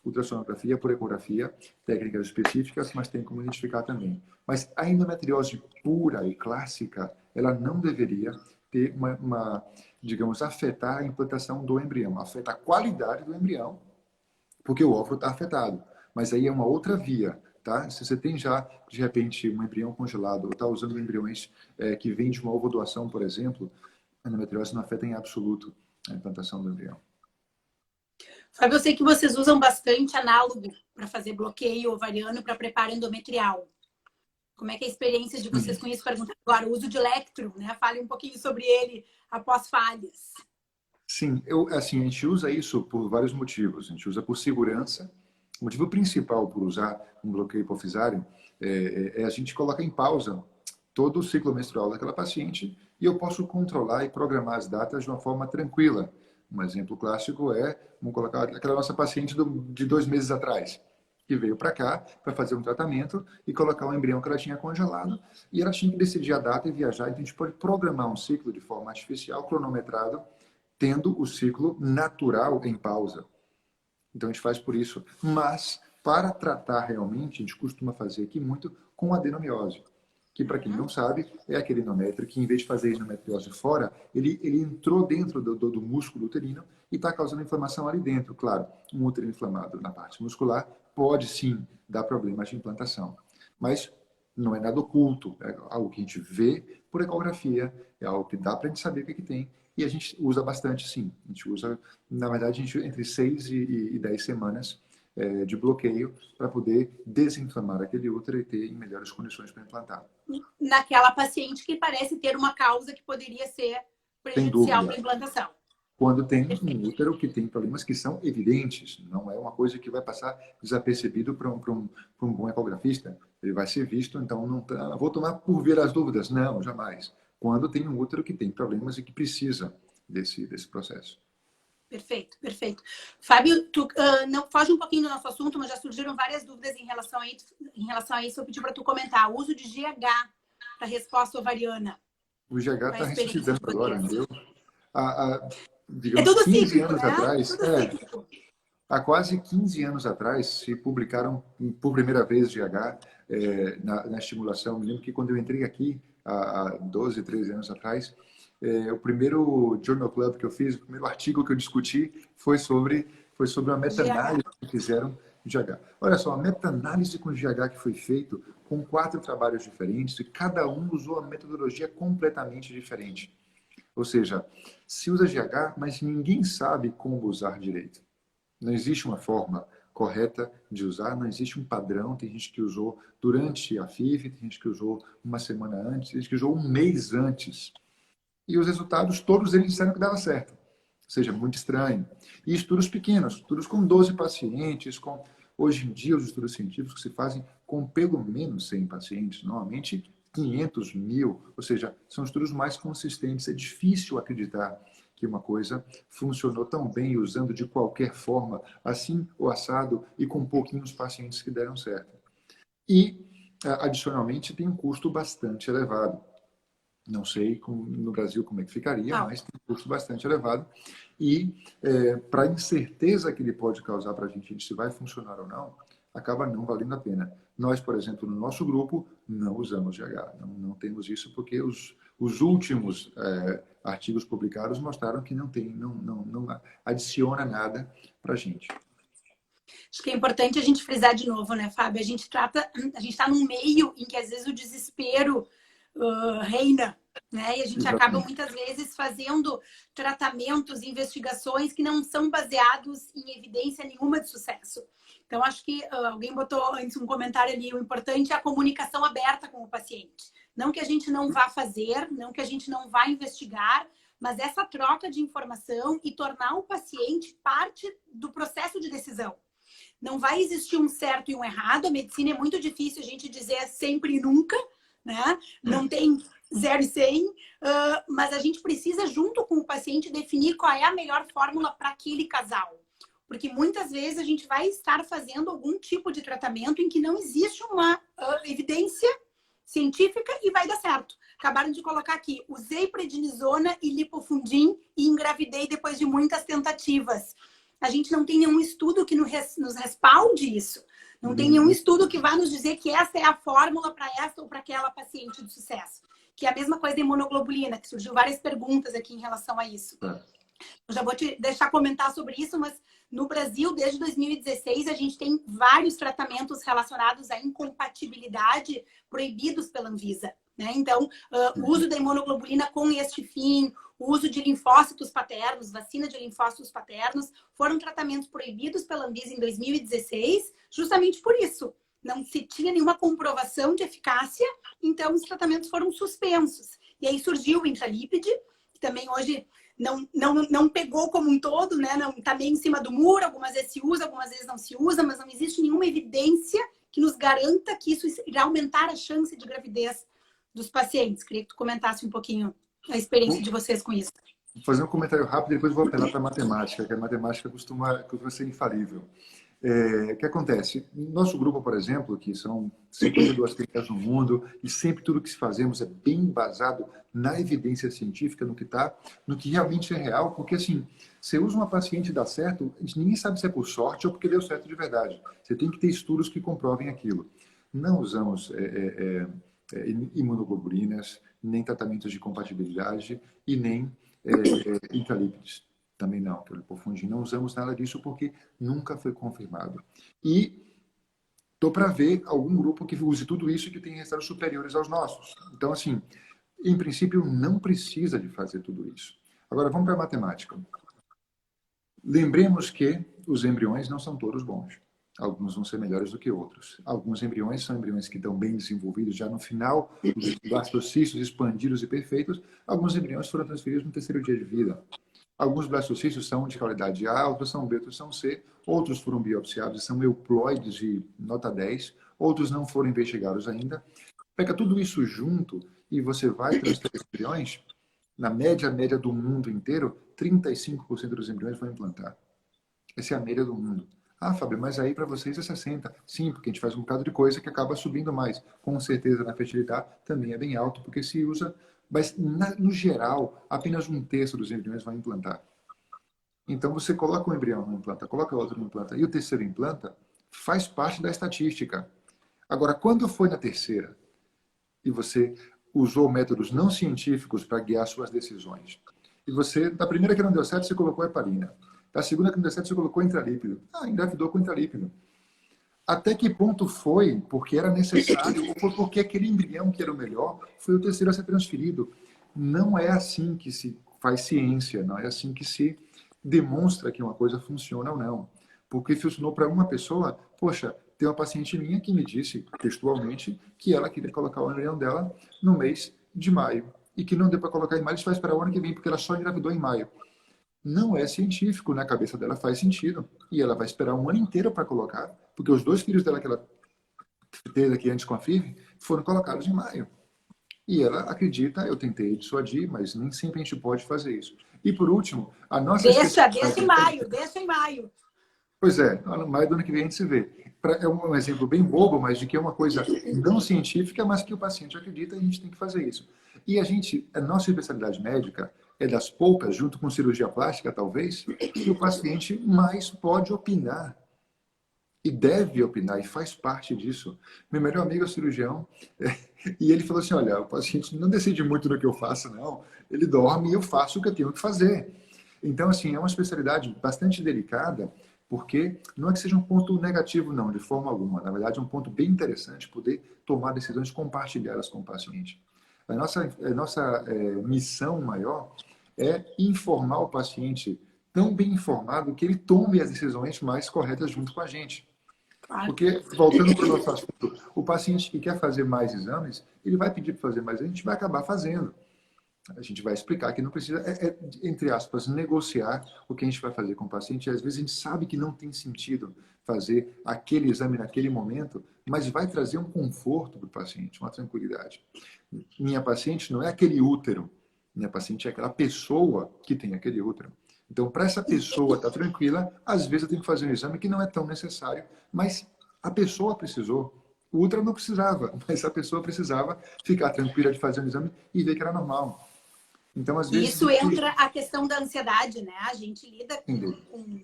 ultrassonografia, por ecografia, técnicas específicas, mas tem como identificar também. Mas a endometriose pura e clássica, ela não deveria ter digamos, afetar a implantação do embrião, afeta a qualidade do embrião, porque o óvulo está afetado. Mas aí é uma outra via, tá? Se você tem já, de repente, um embrião congelado, ou está usando embriões que vêm de uma ovodoação, por exemplo, a endometriose não afeta em absoluto a implantação do embrião. Fábio, eu sei que vocês usam bastante análogo para fazer bloqueio ovariano para preparo endometrial. Como é que é a experiência de vocês com isso? Pergunta agora, o uso de electro, né? Fale um pouquinho sobre ele após falhas. Sim, a gente usa isso por vários motivos. A gente usa por segurança. O motivo principal por usar um bloqueio hipofisário é a gente colocar em pausa todo o ciclo menstrual daquela paciente e eu posso controlar e programar as datas de uma forma tranquila. Um exemplo clássico vamos colocar aquela nossa paciente de 2 meses atrás, que veio para cá para fazer um tratamento e colocar o embrião que ela tinha congelado e ela tinha que decidir a data e viajar. Então, a gente pode programar um ciclo de forma artificial, cronometrado, tendo o ciclo natural em pausa. Então, a gente faz por isso. Mas, para tratar realmente, a gente costuma fazer aqui muito com adenomiose, que, para quem não sabe, é aquele endométrio que, em vez de fazer endometriose fora, ele entrou dentro do músculo uterino e está causando inflamação ali dentro. Claro, um útero inflamado na parte muscular pode, sim, dar problemas de implantação. Mas não é nada oculto, é algo que a gente vê por ecografia, é algo que dá para a gente saber o que tem. E a gente usa bastante, sim. A gente usa, na verdade, entre 6 e 10 semanas de bloqueio para poder desinflamar aquele útero e ter em melhores condições para implantar. Naquela paciente que parece ter uma causa que poderia ser prejudicial para a implantação. Quando tem um útero que tem problemas que são evidentes, não é uma coisa que vai passar desapercebido para um bom ecografista. Ele vai ser visto, então, não vou tomar por vir as dúvidas. Não, jamais. Quando tem um útero que tem problemas e que precisa desse processo. Perfeito, perfeito. Fábio, tu não foge um pouquinho do nosso assunto, mas já surgiram várias dúvidas em relação a isso. Eu pedi para tu comentar. O uso de GH para resposta ovariana. O GH está ressuscitando agora, meu. Digamos, é tudo 15 cíclico, anos né? atrás, há quase 15 anos atrás, se publicaram por primeira vez GH na estimulação. Me lembro que quando eu entrei aqui, há 12, 13 anos atrás, o primeiro Journal Club que eu fiz, o primeiro artigo que eu discuti foi sobre uma meta-análise que fizeram de GH. Olha só, a meta-análise com GH que foi feito com 4 trabalhos diferentes e cada um usou uma metodologia completamente diferente. Ou seja, se usa GH, mas ninguém sabe como usar direito. Não existe uma forma correta de usar, não existe um padrão. Tem gente que usou durante a FIV, tem gente que usou uma semana antes, tem gente que usou um mês antes. E os resultados, todos eles disseram que dava certo. Ou seja, muito estranho. E estudos pequenos, estudos com 12 pacientes, com Hoje em dia, os estudos científicos se fazem com pelo menos 100 pacientes, normalmente 500, 1000, ou seja, são estudos mais consistentes. É difícil acreditar que uma coisa funcionou tão bem usando de qualquer forma, assim ou assado, e com pouquinhos pacientes que deram certo. E, adicionalmente, tem um custo bastante elevado. Não sei no Brasil como é que ficaria, mas tem um custo bastante elevado. E para a incerteza que ele pode causar para a gente se vai funcionar ou não, acaba não valendo a pena. Nós, por exemplo, no nosso grupo, não usamos GH. Não temos isso porque os últimos artigos publicados mostraram que não adiciona nada para a gente. Acho que é importante a gente frisar de novo, né, Fábio? A gente está num meio em que às vezes o desespero reina, né? E a gente Exatamente. acaba muitas vezes fazendo tratamentos, investigações que não são baseados em evidência nenhuma de sucesso. Então, acho que alguém botou antes um comentário ali, o importante é a comunicação aberta com o paciente. Não que a gente não vá fazer, não que a gente não vá investigar, mas essa troca de informação e tornar o paciente parte do processo de decisão. Não vai existir um certo e um errado, a medicina é muito difícil a gente dizer sempre e nunca, né? Não tem 0 e 100, mas a gente precisa, junto com o paciente, definir qual é a melhor fórmula para aquele casal. Porque muitas vezes a gente vai estar fazendo algum tipo de tratamento em que não existe uma evidência científica e vai dar certo. Acabaram de colocar aqui, usei prednisona e lipofundin e engravidei depois de muitas tentativas. A gente não tem nenhum estudo que nos respalde isso. Não tem nenhum estudo que vá nos dizer que essa é a fórmula para essa ou para aquela paciente de sucesso. Que é a mesma coisa da imunoglobulina, que surgiu várias perguntas aqui em relação a isso. Eu já vou te deixar comentar sobre isso, mas no Brasil, desde 2016, a gente tem vários tratamentos relacionados à incompatibilidade proibidos pela Anvisa, né? Então, o uso da imunoglobulina com este fim, o uso de linfócitos paternos, vacina de linfócitos paternos, foram tratamentos proibidos pela Anvisa em 2016, justamente por isso. Não se tinha nenhuma comprovação de eficácia, então os tratamentos foram suspensos. E aí surgiu o intralípide, que também hoje não pegou como um todo, né? Não está meio em cima do muro, algumas vezes se usa, algumas vezes não se usa, mas não existe nenhuma evidência que nos garanta que isso irá aumentar a chance de gravidez dos pacientes. Queria que tu comentasse um pouquinho a experiência de vocês com isso. Vou fazer um comentário rápido e depois vou apelar para a matemática, que a matemática costuma ser infalível. O que acontece? No nosso grupo, por exemplo, que são 52 clínicas no mundo, e sempre tudo que fazemos é bem embasado na evidência científica, no que realmente é real, porque assim, você usa uma paciente e dá certo, ninguém sabe se é por sorte ou porque deu certo de verdade. Você tem que ter estudos que comprovem aquilo. Não usamos imunoglobulinas, nem tratamentos de compatibilidade e nem intralípides. Também não, que o lipofundin não usamos nada disso porque nunca foi confirmado. E estou para ver algum grupo que use tudo isso e que tenha resultados superiores aos nossos. Então, assim, em princípio, não precisa de fazer tudo isso. Agora, vamos para a matemática. Lembremos que os embriões não são todos bons. Alguns vão ser melhores do que outros. Alguns embriões são embriões que estão bem desenvolvidos já no final, os blastocitos expandidos e perfeitos. Alguns embriões foram transferidos no terceiro dia de vida. Alguns blastocitos são de qualidade A, outros são B, outros são C, outros foram biopsiados e são euploides de nota 10, outros não foram investigados ainda. Pega tudo isso junto e você vai transferir embriões, na média do mundo inteiro, 35% dos embriões vão implantar. Essa é a média do mundo. Ah, Fábio, mas aí para vocês é 60%. Sim, porque a gente faz um bocado de coisa que acaba subindo mais. Com certeza na fertilidade também é bem alto, porque se usa... Mas, no geral, apenas 1/3 dos embriões vai implantar. Então, você coloca um embrião no implanta, coloca outro no implanta, e o terceiro implanta, faz parte da estatística. Agora, quando foi na terceira, e você usou métodos não científicos para guiar suas decisões, e você, da primeira que não deu certo, você colocou heparina. Da segunda que não deu certo, você colocou intralípido. Ah, engravidou com intralípido. Até que ponto foi porque era necessário ou foi porque aquele embrião que era o melhor foi o terceiro a ser transferido? Não é assim que se faz ciência, não é assim que se demonstra que uma coisa funciona ou não. Porque funcionou para uma pessoa, poxa, tem uma paciente minha que me disse textualmente que ela queria colocar o embrião dela no mês de maio e que não deu para colocar em maio, isso vai esperar o ano que vem porque ela só engravidou em maio. Não é científico, na cabeça dela faz sentido. E ela vai esperar um ano inteiro para colocar, porque os 2 filhos dela que ela teve aqui antes com a FIV foram colocados em maio. E ela acredita, eu tentei dissuadir, mas nem sempre a gente pode fazer isso. E por último, a nossa Deixa em maio, deixa em maio. Pois é, no maio do ano que vem a gente se vê. É um exemplo bem bobo, mas de que é uma coisa não científica, mas que o paciente acredita e a gente tem que fazer isso. E a nossa especialidade médica é das poucas, junto com cirurgia plástica, talvez, que o paciente mais pode opinar. E deve opinar, e faz parte disso. Meu melhor amigo é cirurgião, e ele falou assim, olha, o paciente não decide muito no que eu faço, não. Ele dorme e eu faço o que eu tenho que fazer. Então, assim, é uma especialidade bastante delicada, porque não é que seja um ponto negativo, não, de forma alguma. Na verdade, é um ponto bem interessante poder tomar decisões compartilhadas com o paciente. A nossa missão maior é informar o paciente tão bem informado que ele tome as decisões mais corretas junto com a gente. Porque, voltando para o nosso assunto, o paciente que quer fazer mais exames, ele vai pedir para fazer mais, a gente vai acabar fazendo. A gente vai explicar que não precisa, entre aspas, negociar o que a gente vai fazer com o paciente. E às vezes a gente sabe que não tem sentido fazer aquele exame naquele momento, mas vai trazer um conforto para o paciente, uma tranquilidade. Minha paciente não é aquele útero, minha paciente é aquela pessoa que tem aquele útero. Então, para essa pessoa estar tranquila, às vezes eu tenho que fazer um exame que não é tão necessário, mas a pessoa precisou. O útero não precisava, mas a pessoa precisava ficar tranquila de fazer um exame e ver que era normal. Então, às vezes... Isso entra a questão da ansiedade, né? A gente lida com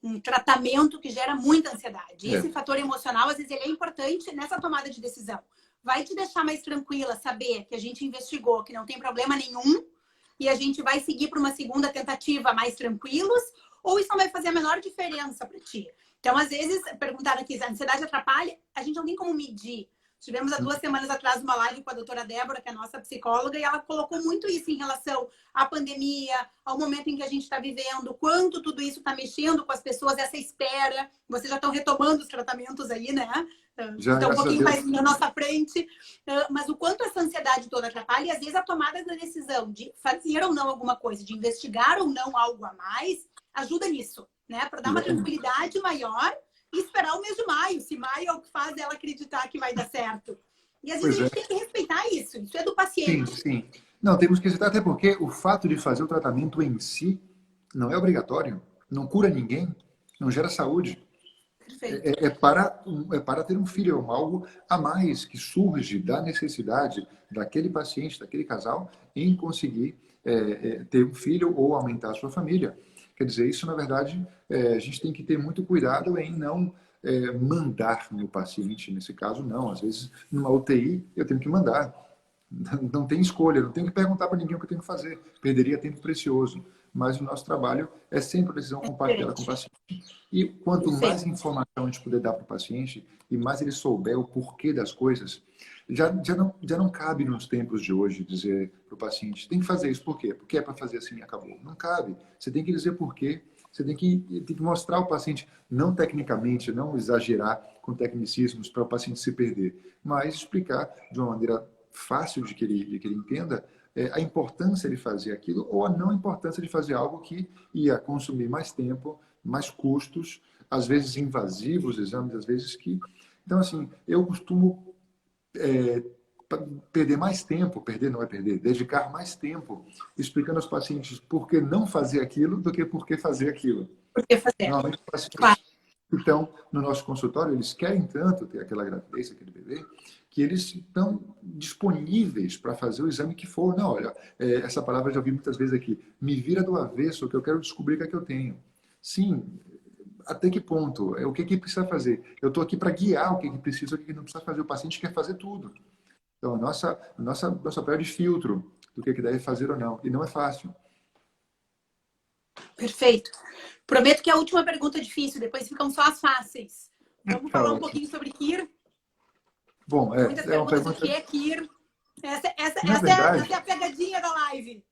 um tratamento que gera muita ansiedade. Esse fator emocional, às vezes, ele é importante nessa tomada de decisão. Vai te deixar mais tranquila saber que a gente investigou, que não tem problema nenhum, e a gente vai seguir para uma segunda tentativa mais tranquilos, ou isso não vai fazer a menor diferença para ti? Então, às vezes, perguntaram aqui, a ansiedade atrapalha? A gente não tem como medir. Tivemos há 2 semanas atrás uma live com a doutora Débora, que é a nossa psicóloga, e ela colocou muito isso em relação à pandemia, ao momento em que a gente está vivendo, quanto tudo isso está mexendo com as pessoas, essa espera. Vocês já estão retomando os tratamentos aí, né? Estão um pouquinho mais na nossa frente. Mas o quanto essa ansiedade toda atrapalha, e às vezes a tomada da decisão de fazer ou não alguma coisa, de investigar ou não algo a mais, ajuda nisso, né? Para dar uma tranquilidade maior e esperar o mês de maio, se maio é o que faz ela acreditar que vai dar certo. E às vezes a gente tem que respeitar isso é do paciente. Sim. Não, temos que respeitar, até porque o fato de fazer o tratamento em si não é obrigatório, não cura ninguém, não gera saúde. É para ter um filho, é algo a mais que surge da necessidade daquele paciente, daquele casal, em conseguir ter um filho ou aumentar a sua família. Quer dizer, isso, na verdade, a gente tem que ter muito cuidado em não mandar no paciente, nesse caso, não. Às vezes, numa UTI, eu tenho que mandar. Não tem escolha, não tenho que perguntar para ninguém o que eu tenho que fazer. Perderia tempo precioso. Mas o nosso trabalho é sempre a decisão compartilhada com o paciente. E quanto mais informação a gente puder dar para o paciente e mais ele souber o porquê das coisas, já não cabe nos tempos de hoje dizer para o paciente, tem que fazer isso, por quê? Porque é para fazer assim e acabou. Não cabe. Você tem que dizer por quê. Você tem que mostrar ao paciente, não tecnicamente, não exagerar com tecnicismos para o paciente se perder, mas explicar de uma maneira fácil de que ele entenda a importância de fazer aquilo ou a não importância de fazer algo que ia consumir mais tempo, mais custos, às vezes invasivos exames, às vezes que... Então, assim, eu costumo perder mais tempo, dedicar mais tempo explicando aos pacientes por que não fazer aquilo do que por que fazer aquilo. Por que fazer? Normalmente, claro. Então, no nosso consultório, eles querem tanto ter aquela gravidez, aquele bebê, que eles estão disponíveis para fazer o exame que for. Não, olha, essa palavra eu já ouvi muitas vezes aqui, me vira do avesso, que eu quero descobrir o que é que eu tenho. Sim, até que ponto? O que precisa fazer? Eu estou aqui para guiar o que precisa, o que não precisa fazer. O paciente quer fazer tudo. Então, nosso papel de filtro do que deve fazer ou não. E não é fácil. Perfeito. Prometo que a última pergunta é difícil, depois ficam só as fáceis. Vamos falar um pouquinho sobre KIR? Bom, muitas perguntas uma pergunta... do que é KIR. Essa é a pegadinha da live.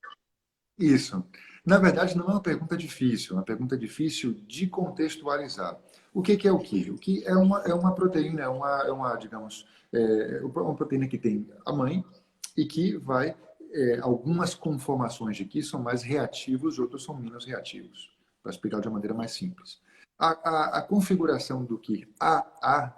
Isso. Na verdade, não é uma pergunta difícil, é uma pergunta difícil de contextualizar. O que é o KIR? O KIR é uma proteína, digamos, uma proteína que tem a mãe e que vai algumas conformações de Qi são mais reativos, outros são menos reativos, para explicar de uma maneira mais simples. A configuração do Qi AA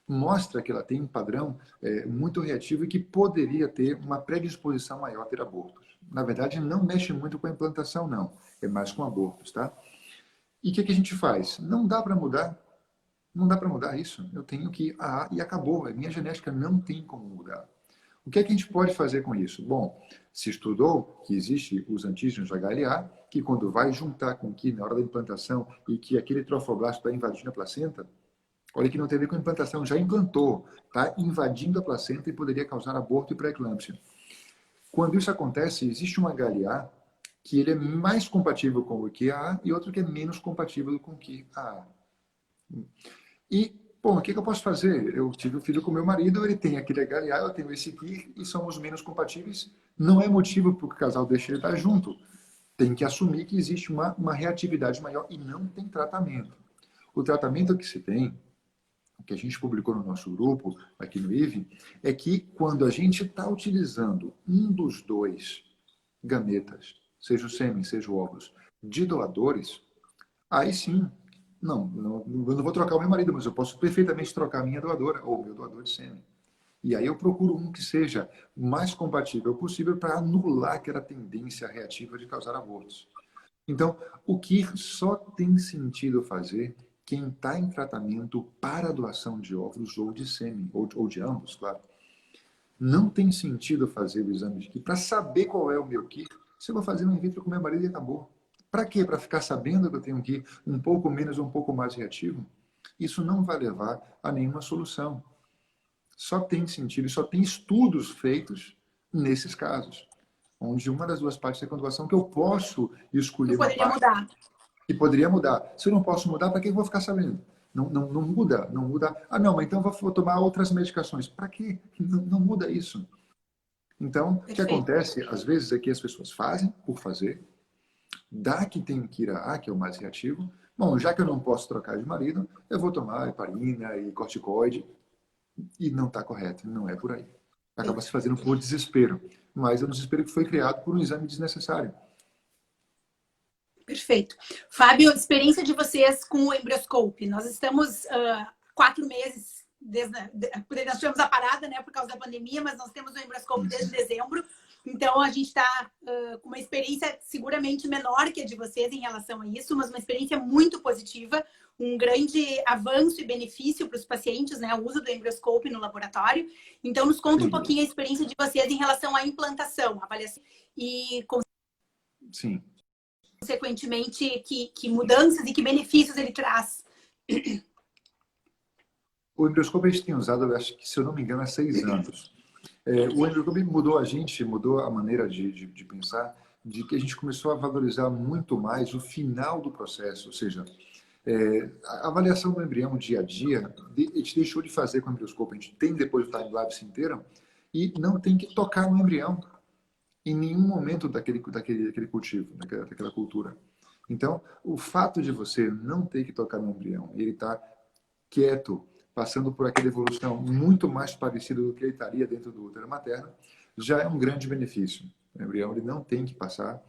mostra que ela tem um padrão muito reativo e que poderia ter uma predisposição maior a ter abortos. Na verdade, não mexe muito com a implantação, não. É mais com abortos, tá? E o que a gente faz? Não dá para mudar. Não dá para mudar isso. Eu tenho que AA e acabou. A minha genética não tem como mudar. O que a gente pode fazer com isso? Bom, se estudou que existe os antígenos HLA, que quando vai juntar com Qi na hora da implantação e que aquele trofoblasto está invadindo a placenta, olha que não tem a ver com implantação, já implantou, está invadindo a placenta e poderia causar aborto e pré-eclâmpsia. Quando isso acontece, existe um HLA que ele é mais compatível com o QAA e outro que é menos compatível com o QAA. E, bom, o que eu posso fazer? Eu tive um filho com meu marido, ele tem aquele HLA, eu tenho esse aqui e somos menos compatíveis. Não é motivo para o casal deixar ele estar junto. Tem que assumir que existe uma reatividade maior e não tem tratamento. O tratamento que se tem, que a gente publicou no nosso grupo, aqui no IVE, é que quando a gente está utilizando um dos dois gametas, seja o sêmen, seja o óvulos, de doadores, aí sim, eu não vou trocar o meu marido, mas eu posso perfeitamente trocar a minha doadora ou o meu doador de sêmen. E aí eu procuro um que seja o mais compatível possível para anular aquela tendência reativa de causar abortos. Então, o que só tem sentido fazer quem está em tratamento para a doação de óvulos ou de sêmen, ou de ambos, claro. Não tem sentido fazer o exame de Qi para saber qual é o meu Qi. Se eu vou fazer um in vitro com meu marido e acabou. Para quê? Para ficar sabendo que eu tenho um Qi um pouco menos ou um pouco mais reativo? Isso não vai levar a nenhuma solução. Só tem sentido, só tem estudos feitos nesses casos, onde uma das duas partes da conjugação que eu posso escolher uma parte mudar. que poderia mudar. Se eu não posso mudar, para que eu vou ficar sabendo? Não muda, não muda. Ah, não, mas então eu vou tomar outras medicações. Para quê? Não muda isso. Então, o que acontece, às vezes, é que as pessoas fazem por fazer, dá que tem que ir a que é o mais reativo. Bom, já que eu não posso trocar de marido, eu vou tomar heparina e corticoide. E não está correto, não é por aí. Acaba se fazendo por desespero. Mas é um desespero que foi criado por um exame desnecessário. Perfeito. Fábio, experiência de vocês com o Embryoscope. Nós estamos 4 meses, nós tivemos a parada, né, por causa da pandemia, mas nós temos o Embryoscope desde dezembro. Então, a gente está com uma experiência seguramente menor que a de vocês em relação a isso, mas uma experiência muito positiva, um grande avanço e benefício para os pacientes, né, o uso do Embryoscope no laboratório. Então, nos conta um pouquinho a experiência de vocês em relação à implantação, avaliação e, consequentemente, que mudanças e que benefícios ele traz. O Embryoscope a gente tem usado, eu acho que, se eu não me engano, há 6 anos. O Embryoscope mudou a gente, mudou a maneira de pensar, de que a gente começou a valorizar muito mais o final do processo, ou seja, a avaliação do embrião dia a dia, a gente deixou de fazer com o Embryoscope, a gente tem depois o time-lapse inteiro, e não tem que tocar no embrião em nenhum momento daquele cultivo, daquela cultura. Então, o fato de você não ter que tocar no embrião, ele está quieto, passando por aquela evolução muito mais parecida do que ele estaria dentro do útero materno, já é um grande benefício. O embrião ele não tem que passar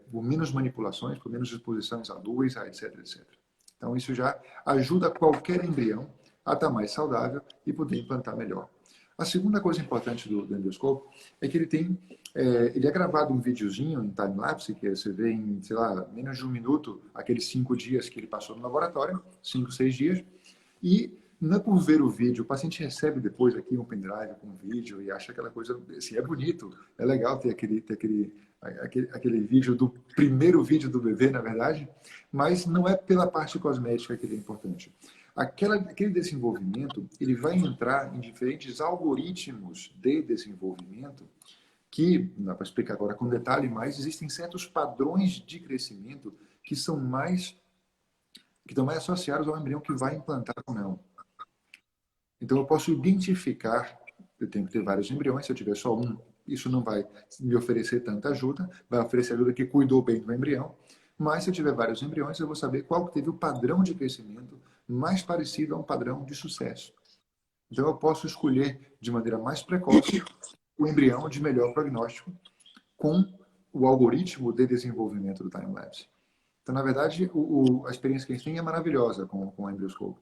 por menos manipulações, por menos exposições à luz, etc, etc. Então, isso já ajuda qualquer embrião a estar mais saudável e poder implantar melhor. A segunda coisa importante do Embryoscope é que ele é gravado um videozinho em time-lapse, que você vê em, sei lá, menos de 1 minuto, aqueles 5 dias que ele passou no laboratório, 5, 6 dias, e não é por ver o vídeo, o paciente recebe depois aqui um pendrive com um vídeo e acha aquela coisa, assim, é bonito, é legal ter aquele vídeo do primeiro vídeo do bebê, na verdade, mas não é pela parte cosmética que ele é importante. Aquele desenvolvimento, ele vai entrar em diferentes algoritmos de desenvolvimento que, não dá para explicar agora com detalhe, mas existem certos padrões de crescimento que estão mais associados ao embrião que vai implantar ou não. Então, eu posso identificar, eu tenho que ter vários embriões, se eu tiver só um, isso não vai me oferecer tanta ajuda, vai oferecer ajuda que cuidou bem do embrião, mas se eu tiver vários embriões, eu vou saber qual que teve o padrão de crescimento mais parecido a um padrão de sucesso. Então, eu posso escolher de maneira mais precoce o embrião de melhor prognóstico com o algoritmo de desenvolvimento do time-lapse. Então, na verdade, a experiência que a gente tem é maravilhosa com o embrioscope.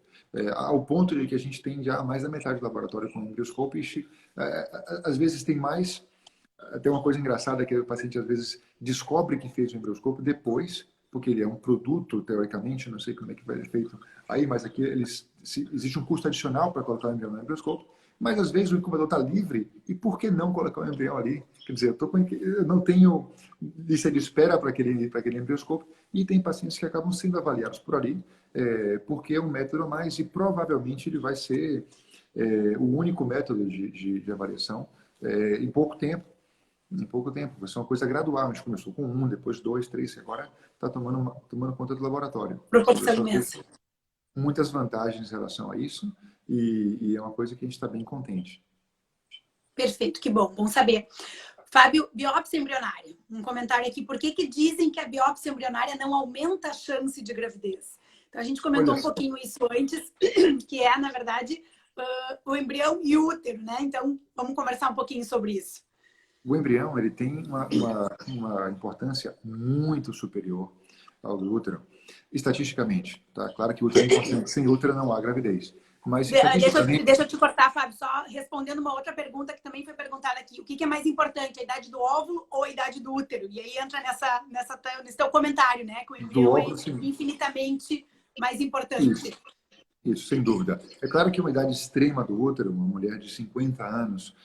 Ao ponto de que a gente tem já mais da metade do laboratório com o embrioscope e às vezes tem mais. Tem uma coisa engraçada que o paciente às vezes descobre que fez o embrioscope depois, porque ele é um produto, teoricamente, não sei como é que vai ser feito aí, mas aqui existe um custo adicional para colocar o embrião no embrioscope, mas às vezes o incubador está livre, e por que não colocar o embrião ali? Quer dizer, eu não tenho lista de espera para aquele embrioscope, e tem pacientes que acabam sendo avaliados por ali, porque é um método a mais, e provavelmente ele vai ser o único método de avaliação em pouco tempo. Em pouco tempo, vai ser uma coisa gradual. A gente começou com 1, depois 2, 3, e agora está tomando conta do laboratório. Proporção imensa. Muitas vantagens em relação a isso e é uma coisa que a gente está bem contente. Perfeito, que bom, bom saber. Fábio, biópsia embrionária. Um comentário aqui. Por que dizem que a biópsia embrionária não aumenta a chance de gravidez? Então, a gente comentou um pouquinho isso antes, que é, na verdade, o embrião e o útero, né? Então, vamos conversar um pouquinho sobre isso. O embrião ele tem uma importância muito superior ao do útero, estatisticamente. Tá? Claro que o útero é importante. Sem útero não há gravidez. Mas deixa eu te cortar, Fábio, só respondendo uma outra pergunta que também foi perguntada aqui. O que é mais importante, a idade do óvulo ou a idade do útero? E aí entra nesse teu comentário, né? Que o embrião é infinitamente mais importante. Isso, sem dúvida. É claro que uma idade extrema do útero, uma mulher de 50 anos,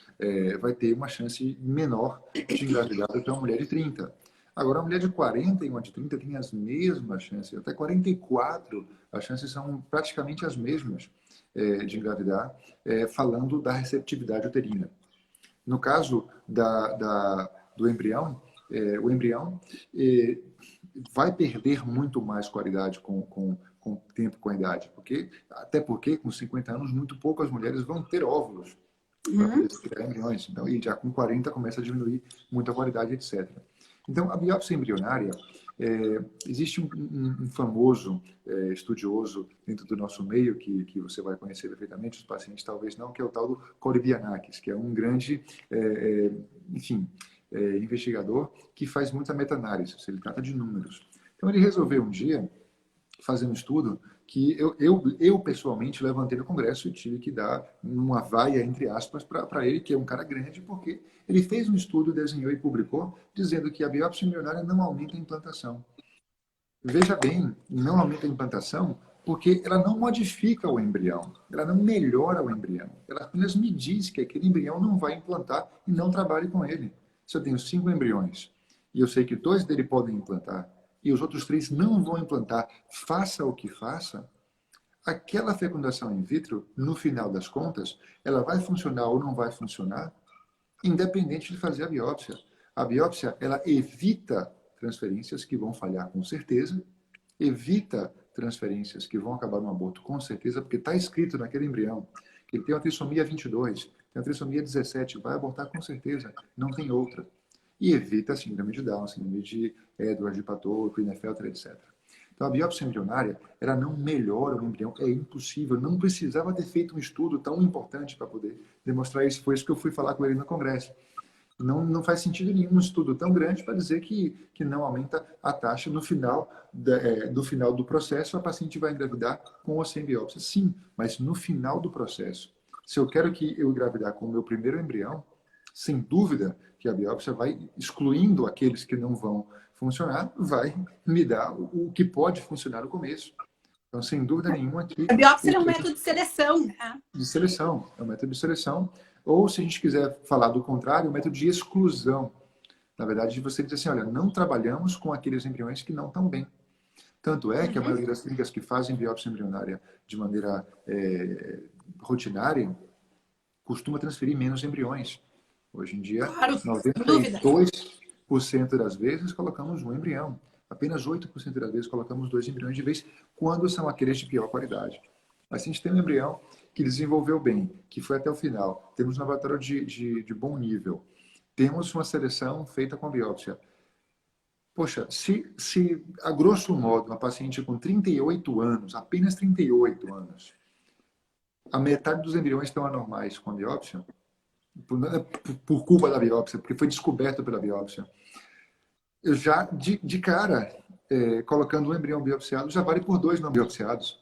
vai ter uma chance menor de engravidar do que uma mulher de 30. Agora, uma mulher de 40 e uma de 30 tem as mesmas chances, até 44, as chances são praticamente as mesmas de engravidar, falando da receptividade uterina. No caso do embrião, o embrião vai perder muito mais qualidade com o tempo, com a idade. Até porque, com 50 anos, muito poucas mulheres vão ter óvulos para poder criar embriões. Então, e já com 40 começa a diminuir muito a qualidade, etc. Então, a biópsia embrionária, existe um famoso estudioso dentro do nosso meio, que você vai conhecer perfeitamente, os pacientes talvez não, que é o tal do Cory-Bianakis, que é um grande, investigador que faz muita meta-análise, ele trata de números. Então, ele resolveu um dia fazer um estudo que eu pessoalmente levantei no congresso e tive que dar uma vaia, entre aspas, para ele, que é um cara grande, porque ele fez um estudo, desenhou e publicou, dizendo que a biópsia embrionária não aumenta a implantação. Veja bem, não aumenta a implantação porque ela não modifica o embrião, ela não melhora o embrião, ela apenas me diz que aquele embrião não vai implantar e não trabalhe com ele. Se eu tenho 5 embriões e eu sei que 2 dele podem implantar, e os outros 3 não vão implantar, faça o que faça, aquela fecundação in vitro, no final das contas, ela vai funcionar ou não vai funcionar, independente de fazer a biópsia. A biópsia, ela evita transferências que vão falhar com certeza, evita transferências que vão acabar no aborto com certeza, porque está escrito naquele embrião que ele tem uma trissomia 22, tem uma trissomia 17, vai abortar com certeza, não tem outra. E evita a síndrome de Down, síndrome de Edwards, de Patot, Klinefelter, etc. Então, a biópsia embrionária, ela não melhora o embrião, é impossível, não precisava ter feito um estudo tão importante para poder demonstrar isso, foi isso que eu fui falar com ele no congresso. Não faz sentido nenhum um estudo tão grande para dizer que não aumenta a taxa no final do processo, a paciente vai engravidar com ou sem biópsia. Sim, mas no final do processo. Se eu quero que eu engravidar com o meu primeiro embrião, sem dúvida que a biópsia vai, excluindo aqueles que não vão funcionar, vai me dar o que pode funcionar no começo. Então, sem dúvida nenhuma... A biópsia é um método de seleção, né? De seleção, é um método de seleção. Ou, se a gente quiser falar do contrário, um método de exclusão. Na verdade, você diz assim, olha, não trabalhamos com aqueles embriões que não estão bem. Tanto é que a maioria das clínicas que fazem biópsia embrionária de maneira rotinária costuma transferir menos embriões. Hoje em dia, claro, 92% das vezes colocamos um embrião. Apenas 8% das vezes colocamos 2 embriões de vez, quando são aqueles de pior qualidade. Mas se a gente tem um embrião que desenvolveu bem, que foi até o final, temos um laboratório de bom nível, temos uma seleção feita com biópsia. Poxa, se a grosso modo, uma paciente com 38 anos, apenas 38 anos, a metade dos embriões estão anormais com a biópsia, por culpa da biópsia, porque foi descoberto pela biópsia. Eu já, de cara, colocando um embrião biopsiado, já vale por 2 não biopsiados.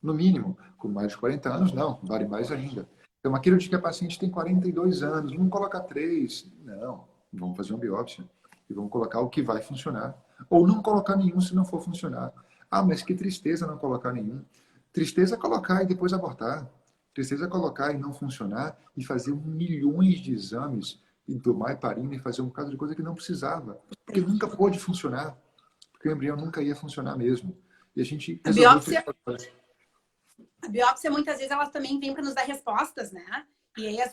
No mínimo, com mais de 40 anos, não, vale mais ainda. Então, aquilo de que a paciente tem 42 anos, vamos colocar 3. Não, vamos fazer uma biópsia e vamos colocar o que vai funcionar. Ou não colocar nenhum se não for funcionar. Ah, mas que tristeza não colocar nenhum. Tristeza é colocar e depois abortar. Tristeza é colocar e não funcionar e fazer milhões de exames e tomar heparina e fazer um bocado de coisa que não precisava. Porque nunca pôde funcionar. Porque o embrião nunca ia funcionar mesmo. E a gente resolveu a biópsia, muitas vezes, ela também vem para nos dar respostas, né? E aí as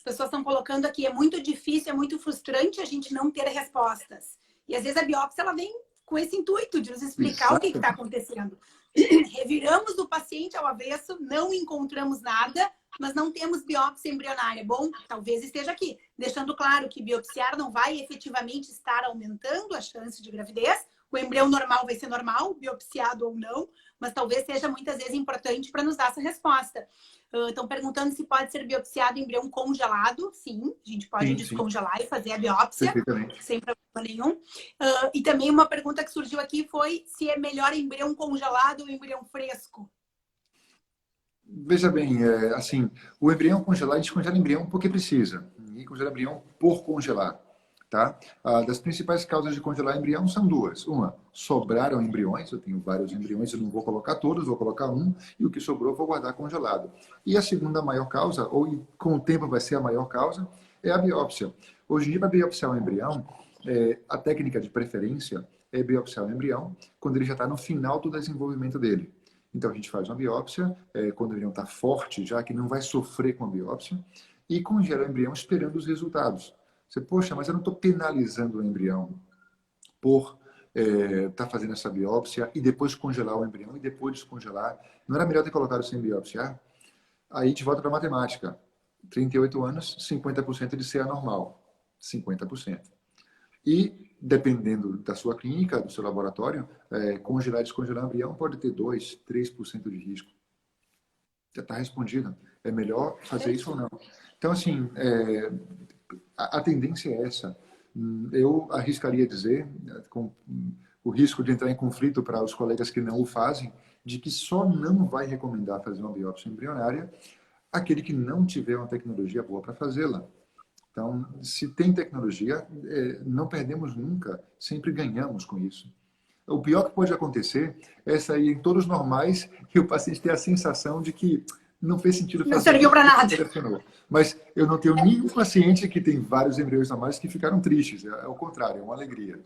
pessoas estão colocando aqui, é muito difícil, é muito frustrante a gente não ter respostas. E às vezes a biópsia, ela vem com esse intuito de nos explicar o que está acontecendo. Reviramos o paciente ao avesso, não encontramos nada, mas não temos biópsia embrionária. Bom, talvez esteja aqui, deixando claro que biopsiar não vai efetivamente estar aumentando a chance de gravidez. O embrião normal vai ser normal, biopsiado ou não, mas talvez seja muitas vezes importante para nos dar essa resposta. Estão perguntando se pode ser biopsiado embrião congelado. Sim, a gente pode descongelar e fazer a biópsia, sem problema nenhum. E também uma pergunta que surgiu aqui foi se é melhor embrião congelado ou embrião fresco. Veja bem, assim, o embrião congelar, a gente congela embrião porque precisa. E congela embrião por congelar. Tá? Das principais causas de congelar embrião são 2. Uma, sobraram embriões, eu tenho vários embriões, eu não vou colocar todos, vou colocar um, e o que sobrou eu vou guardar congelado. E a segunda maior causa, ou com o tempo vai ser a maior causa, é a biópsia. Hoje em dia, para biopsiar um embrião, a técnica de preferência é biopsiar o embrião quando ele já está no final do desenvolvimento dele. Então, a gente faz uma biópsia, quando o embrião está forte, já que não vai sofrer com a biópsia, e congela o embrião esperando os resultados. Você, poxa, mas eu não estou penalizando o embrião por estar fazendo essa biópsia e depois congelar o embrião e depois descongelar. Não era melhor ter colocado sem biopsiar? Aí a gente volta para a matemática. 38 anos, 50% de ser anormal. 50%. E, dependendo da sua clínica, do seu laboratório, congelar e descongelar o embrião pode ter 2%, 3% de risco. Já está respondido. É melhor fazer isso ou não? Então, assim, a tendência é essa. Eu arriscaria dizer, com o risco de entrar em conflito para os colegas que não o fazem, de que só não vai recomendar fazer uma biópsia embrionária aquele que não tiver uma tecnologia boa para fazê-la. Então, se tem tecnologia, não perdemos nunca, sempre ganhamos com isso. O pior que pode acontecer é sair em todos normais e o paciente ter a sensação de que não fez sentido fazer. Não serviu para nada. Mas eu não tenho nenhum paciente que tem vários embriões normais que ficaram tristes. É o contrário, é uma alegria.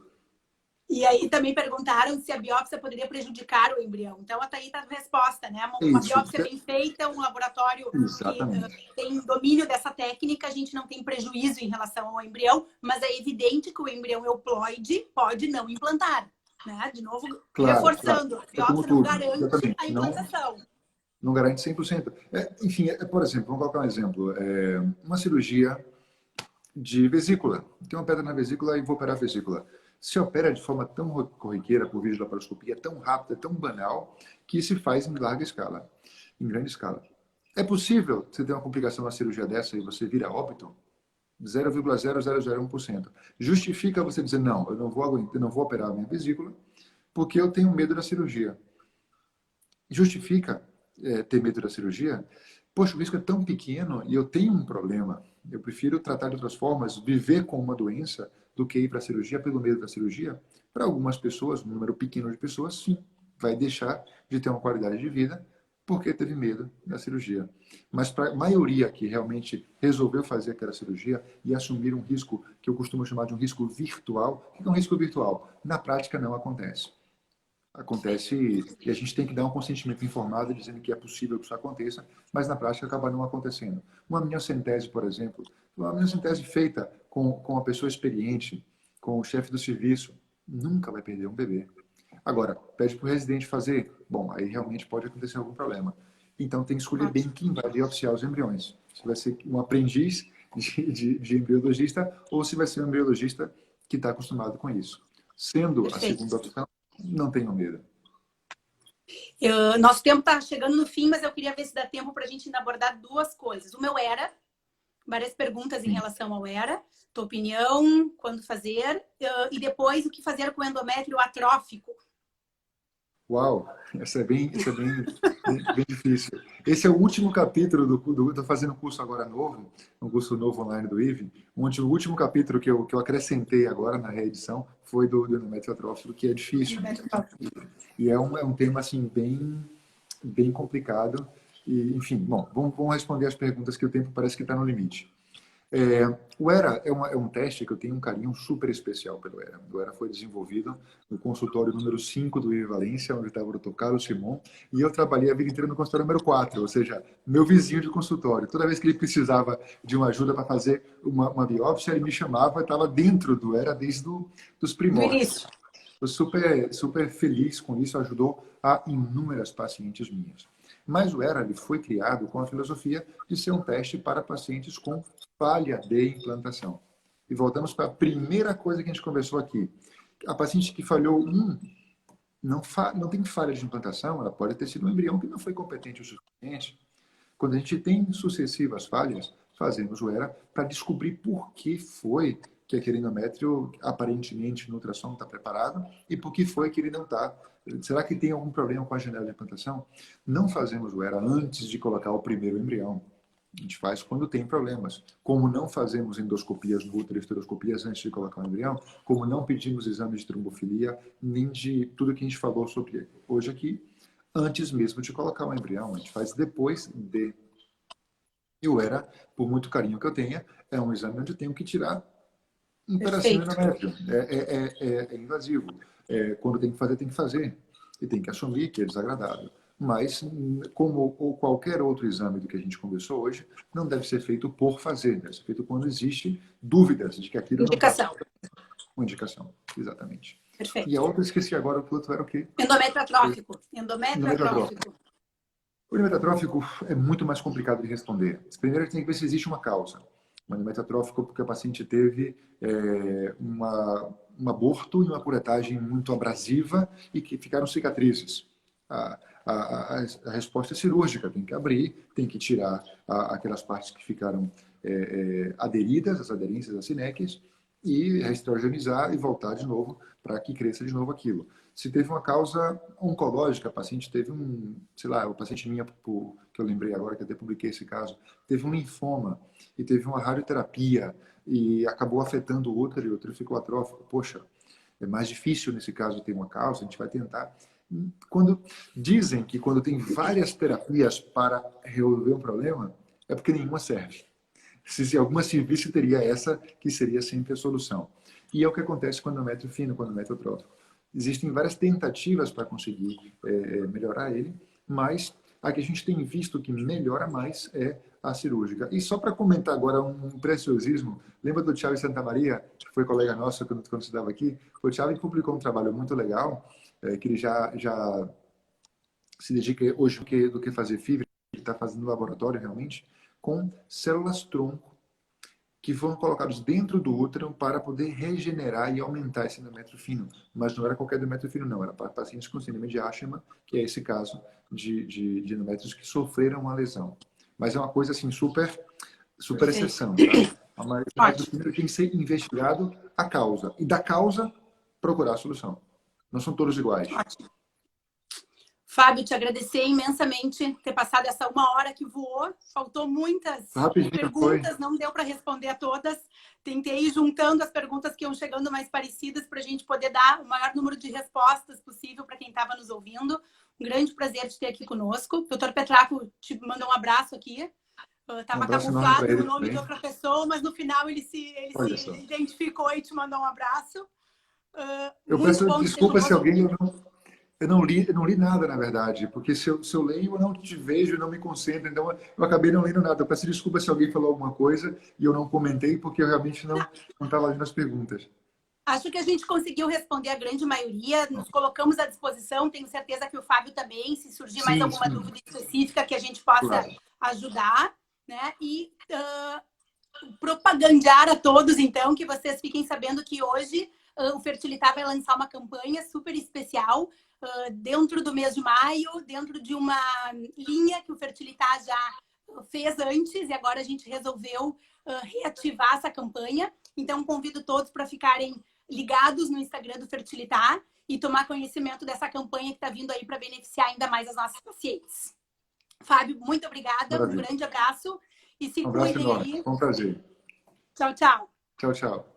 E aí também perguntaram se a biópsia poderia prejudicar o embrião. Então, até aí está a resposta, né? Uma biópsia bem feita, um laboratório que tem domínio dessa técnica, a gente não tem prejuízo em relação ao embrião, mas é evidente que o embrião euploide pode não implantar. Né? De novo, reforçando, a biópsia não garante a implantação. Não garante 100%. Enfim, por exemplo, vamos colocar um exemplo. Uma cirurgia de vesícula. Tem uma pedra na vesícula e vou operar a vesícula. Se opera de forma tão corriqueira por videolaparoscopia, tão rápida, tão banal, que se faz em larga escala, em grande escala. É possível você ter uma complicação na cirurgia dessa e você vira óbito? 0,0001%. Justifica você dizer, não, eu não vou aguentar, eu não vou operar a minha vesícula porque eu tenho medo da cirurgia. Justifica ter medo da cirurgia? Poxa, o risco é tão pequeno e eu tenho um problema. Eu prefiro tratar de outras formas, viver com uma doença, do que ir para a cirurgia pelo medo da cirurgia. Para algumas pessoas, um número pequeno de pessoas, sim, vai deixar de ter uma qualidade de vida porque teve medo da cirurgia. Mas para a maioria que realmente resolveu fazer aquela cirurgia e assumir um risco que eu costumo chamar de um risco virtual, o que é um risco virtual? Na prática não acontece. Acontece e a gente tem que dar um consentimento informado dizendo que é possível que isso aconteça, mas na prática acaba não acontecendo. Uma amniocentese, por exemplo, uma amniocentese feita com uma pessoa experiente, com o chefe do serviço, nunca vai perder um bebê. Agora, pede para o residente fazer, bom, aí realmente pode acontecer algum problema. Então tem que escolher bem quem vai biopsiar os embriões. Se vai ser um aprendiz de embriologista ou se vai ser um embriologista que está acostumado com isso. Sendo a segunda opção, não tenho medo. Nosso tempo está chegando no fim, mas eu queria ver se dá tempo para a gente ainda abordar 2 coisas. O meu era várias perguntas em relação ao ERA, tua opinião, quando fazer, e depois o que fazer com o endométrio atrófico. Uau, essa é bem difícil. Esse é o último capítulo estou fazendo um curso agora novo, um curso novo online do IVE, onde o último capítulo que eu acrescentei agora na reedição foi do endométrio atrófico, que é difícil. E é um tema assim bem complicado. E, enfim, bom, vamos responder as perguntas que o tempo parece que está no limite. O ERA é um teste que eu tenho um carinho super especial pelo ERA. O ERA foi desenvolvido no consultório número 5 do IVE Valência, onde estava o Dr. Carlos Simon, e eu trabalhei a vida inteira no consultório número 4, ou seja, meu vizinho de consultório. Toda vez que ele precisava de uma ajuda para fazer uma biópsia, ele me chamava, estava dentro do ERA desde os primórdios. Estou super feliz com isso, ajudou a inúmeras pacientes minhas. Mas o ERA ele foi criado com a filosofia de ser um teste para pacientes com falha de implantação. E voltamos para a primeira coisa que a gente conversou aqui. A paciente que falhou não tem falha de implantação, ela pode ter sido um embrião que não foi competente o suficiente. Quando a gente tem sucessivas falhas, fazemos o ERA para descobrir por que foi que aquele endométrio, aparentemente, no ultrassom está preparado e por que foi que ele não está. Será que tem algum problema com a janela de implantação? Não fazemos o ERA antes de colocar o primeiro embrião. A gente faz quando tem problemas. Como não fazemos endoscopias no útero, esteroscopias antes de colocar o embrião, como não pedimos exames de trombofilia, nem de tudo que a gente falou sobre hoje aqui, antes mesmo de colocar o embrião. A gente faz depois de. E o ERA, por muito carinho que eu tenha, é um exame onde eu tenho que tirar um pedacinho do endométrio. É invasivo. Quando tem que fazer. E tem que assumir que é desagradável. Mas, como qualquer outro exame do que a gente conversou hoje, não deve ser feito por fazer. Deve ser feito quando existe dúvidas de que aquilo indicação. Não está... Uma indicação, exatamente. Perfeito. E a outra, esqueci agora, o outro era o quê? Endométrio atrófico. Endométrio atrófico. O endométrio atrófico é muito mais complicado de responder. Primeiro, a gente tem que ver se existe uma causa. O endométrio atrófico porque a paciente teve um aborto e uma curetagem muito abrasiva e que ficaram cicatrizes. A resposta é cirúrgica, tem que abrir, tem que tirar aquelas partes que ficaram aderidas, as aderências, as sinéquias, e reestrogenizar e voltar de novo para que cresça de novo aquilo. Se teve uma causa oncológica, a paciente teve o paciente minha, que eu lembrei agora, que até publiquei esse caso, teve um linfoma e teve uma radioterapia e acabou afetando o útero e o útero ficou atrófico. Poxa, é mais difícil nesse caso ter uma causa, a gente vai tentar. Dizem que quando tem várias terapias para resolver um problema, é porque nenhuma serve. Se alguma servisse, teria essa que seria sempre a solução. E é o que acontece com o endométrio fino, com o endométrio atrófico. Existem várias tentativas para conseguir melhorar ele, mas a que a gente tem visto que melhora mais é a cirúrgica. E só para comentar agora um preciosismo, lembra do Thiago Santamaria, que foi colega nosso quando você estava aqui? O Thiago publicou um trabalho muito legal, que ele já se dedica hoje do que fazer fibra, ele está fazendo no laboratório realmente, com células-tronco que foram colocados dentro do útero para poder regenerar e aumentar esse endométrio fino. Mas não era qualquer endométrio fino, não. Era para pacientes com síndrome de Ashman, que é esse caso de endométrios que sofreram uma lesão. Mas é uma coisa assim super exceção. Tá? A maioria do primeiro tem que ser investigado a causa. E da causa, procurar a solução. Não são todos iguais. Ótimo. Fábio, te agradecer imensamente ter passado essa 1 hora que voou. Faltou muitas perguntas, não deu para responder a todas. Tentei ir juntando as perguntas que iam chegando mais parecidas para a gente poder dar o maior número de respostas possível para quem estava nos ouvindo. Um grande prazer te ter aqui conosco. O Dr. Petraco te mandou um abraço aqui. Estava camuflado no nome de outra pessoa, mas no final ele se identificou e te mandou um abraço. Eu peço desculpa se alguém... Eu não li nada, na verdade, porque se eu leio, eu não te vejo, eu não me concentro, então eu acabei não lendo nada. Eu peço desculpa se alguém falou alguma coisa e eu não comentei, porque eu realmente não estava lendo as perguntas. Acho que a gente conseguiu responder a grande maioria, nos colocamos à disposição, tenho certeza que o Fábio também, se surgir mais alguma dúvida específica que a gente possa ajudar, né? E propagandear a todos, então, que vocês fiquem sabendo que hoje o Fertilitar vai lançar uma campanha super especial dentro do mês de maio, dentro de uma linha que o Fertilitar já fez antes e agora a gente resolveu reativar essa campanha. Então, convido todos para ficarem ligados no Instagram do Fertilitar e tomar conhecimento dessa campanha que está vindo aí para beneficiar ainda mais as nossas pacientes. Fábio, muito obrigada. Maravilha. Um grande abraço e se Um abraço cuidem enorme. aí. Foi um prazer. Tchau, tchau. Tchau, tchau.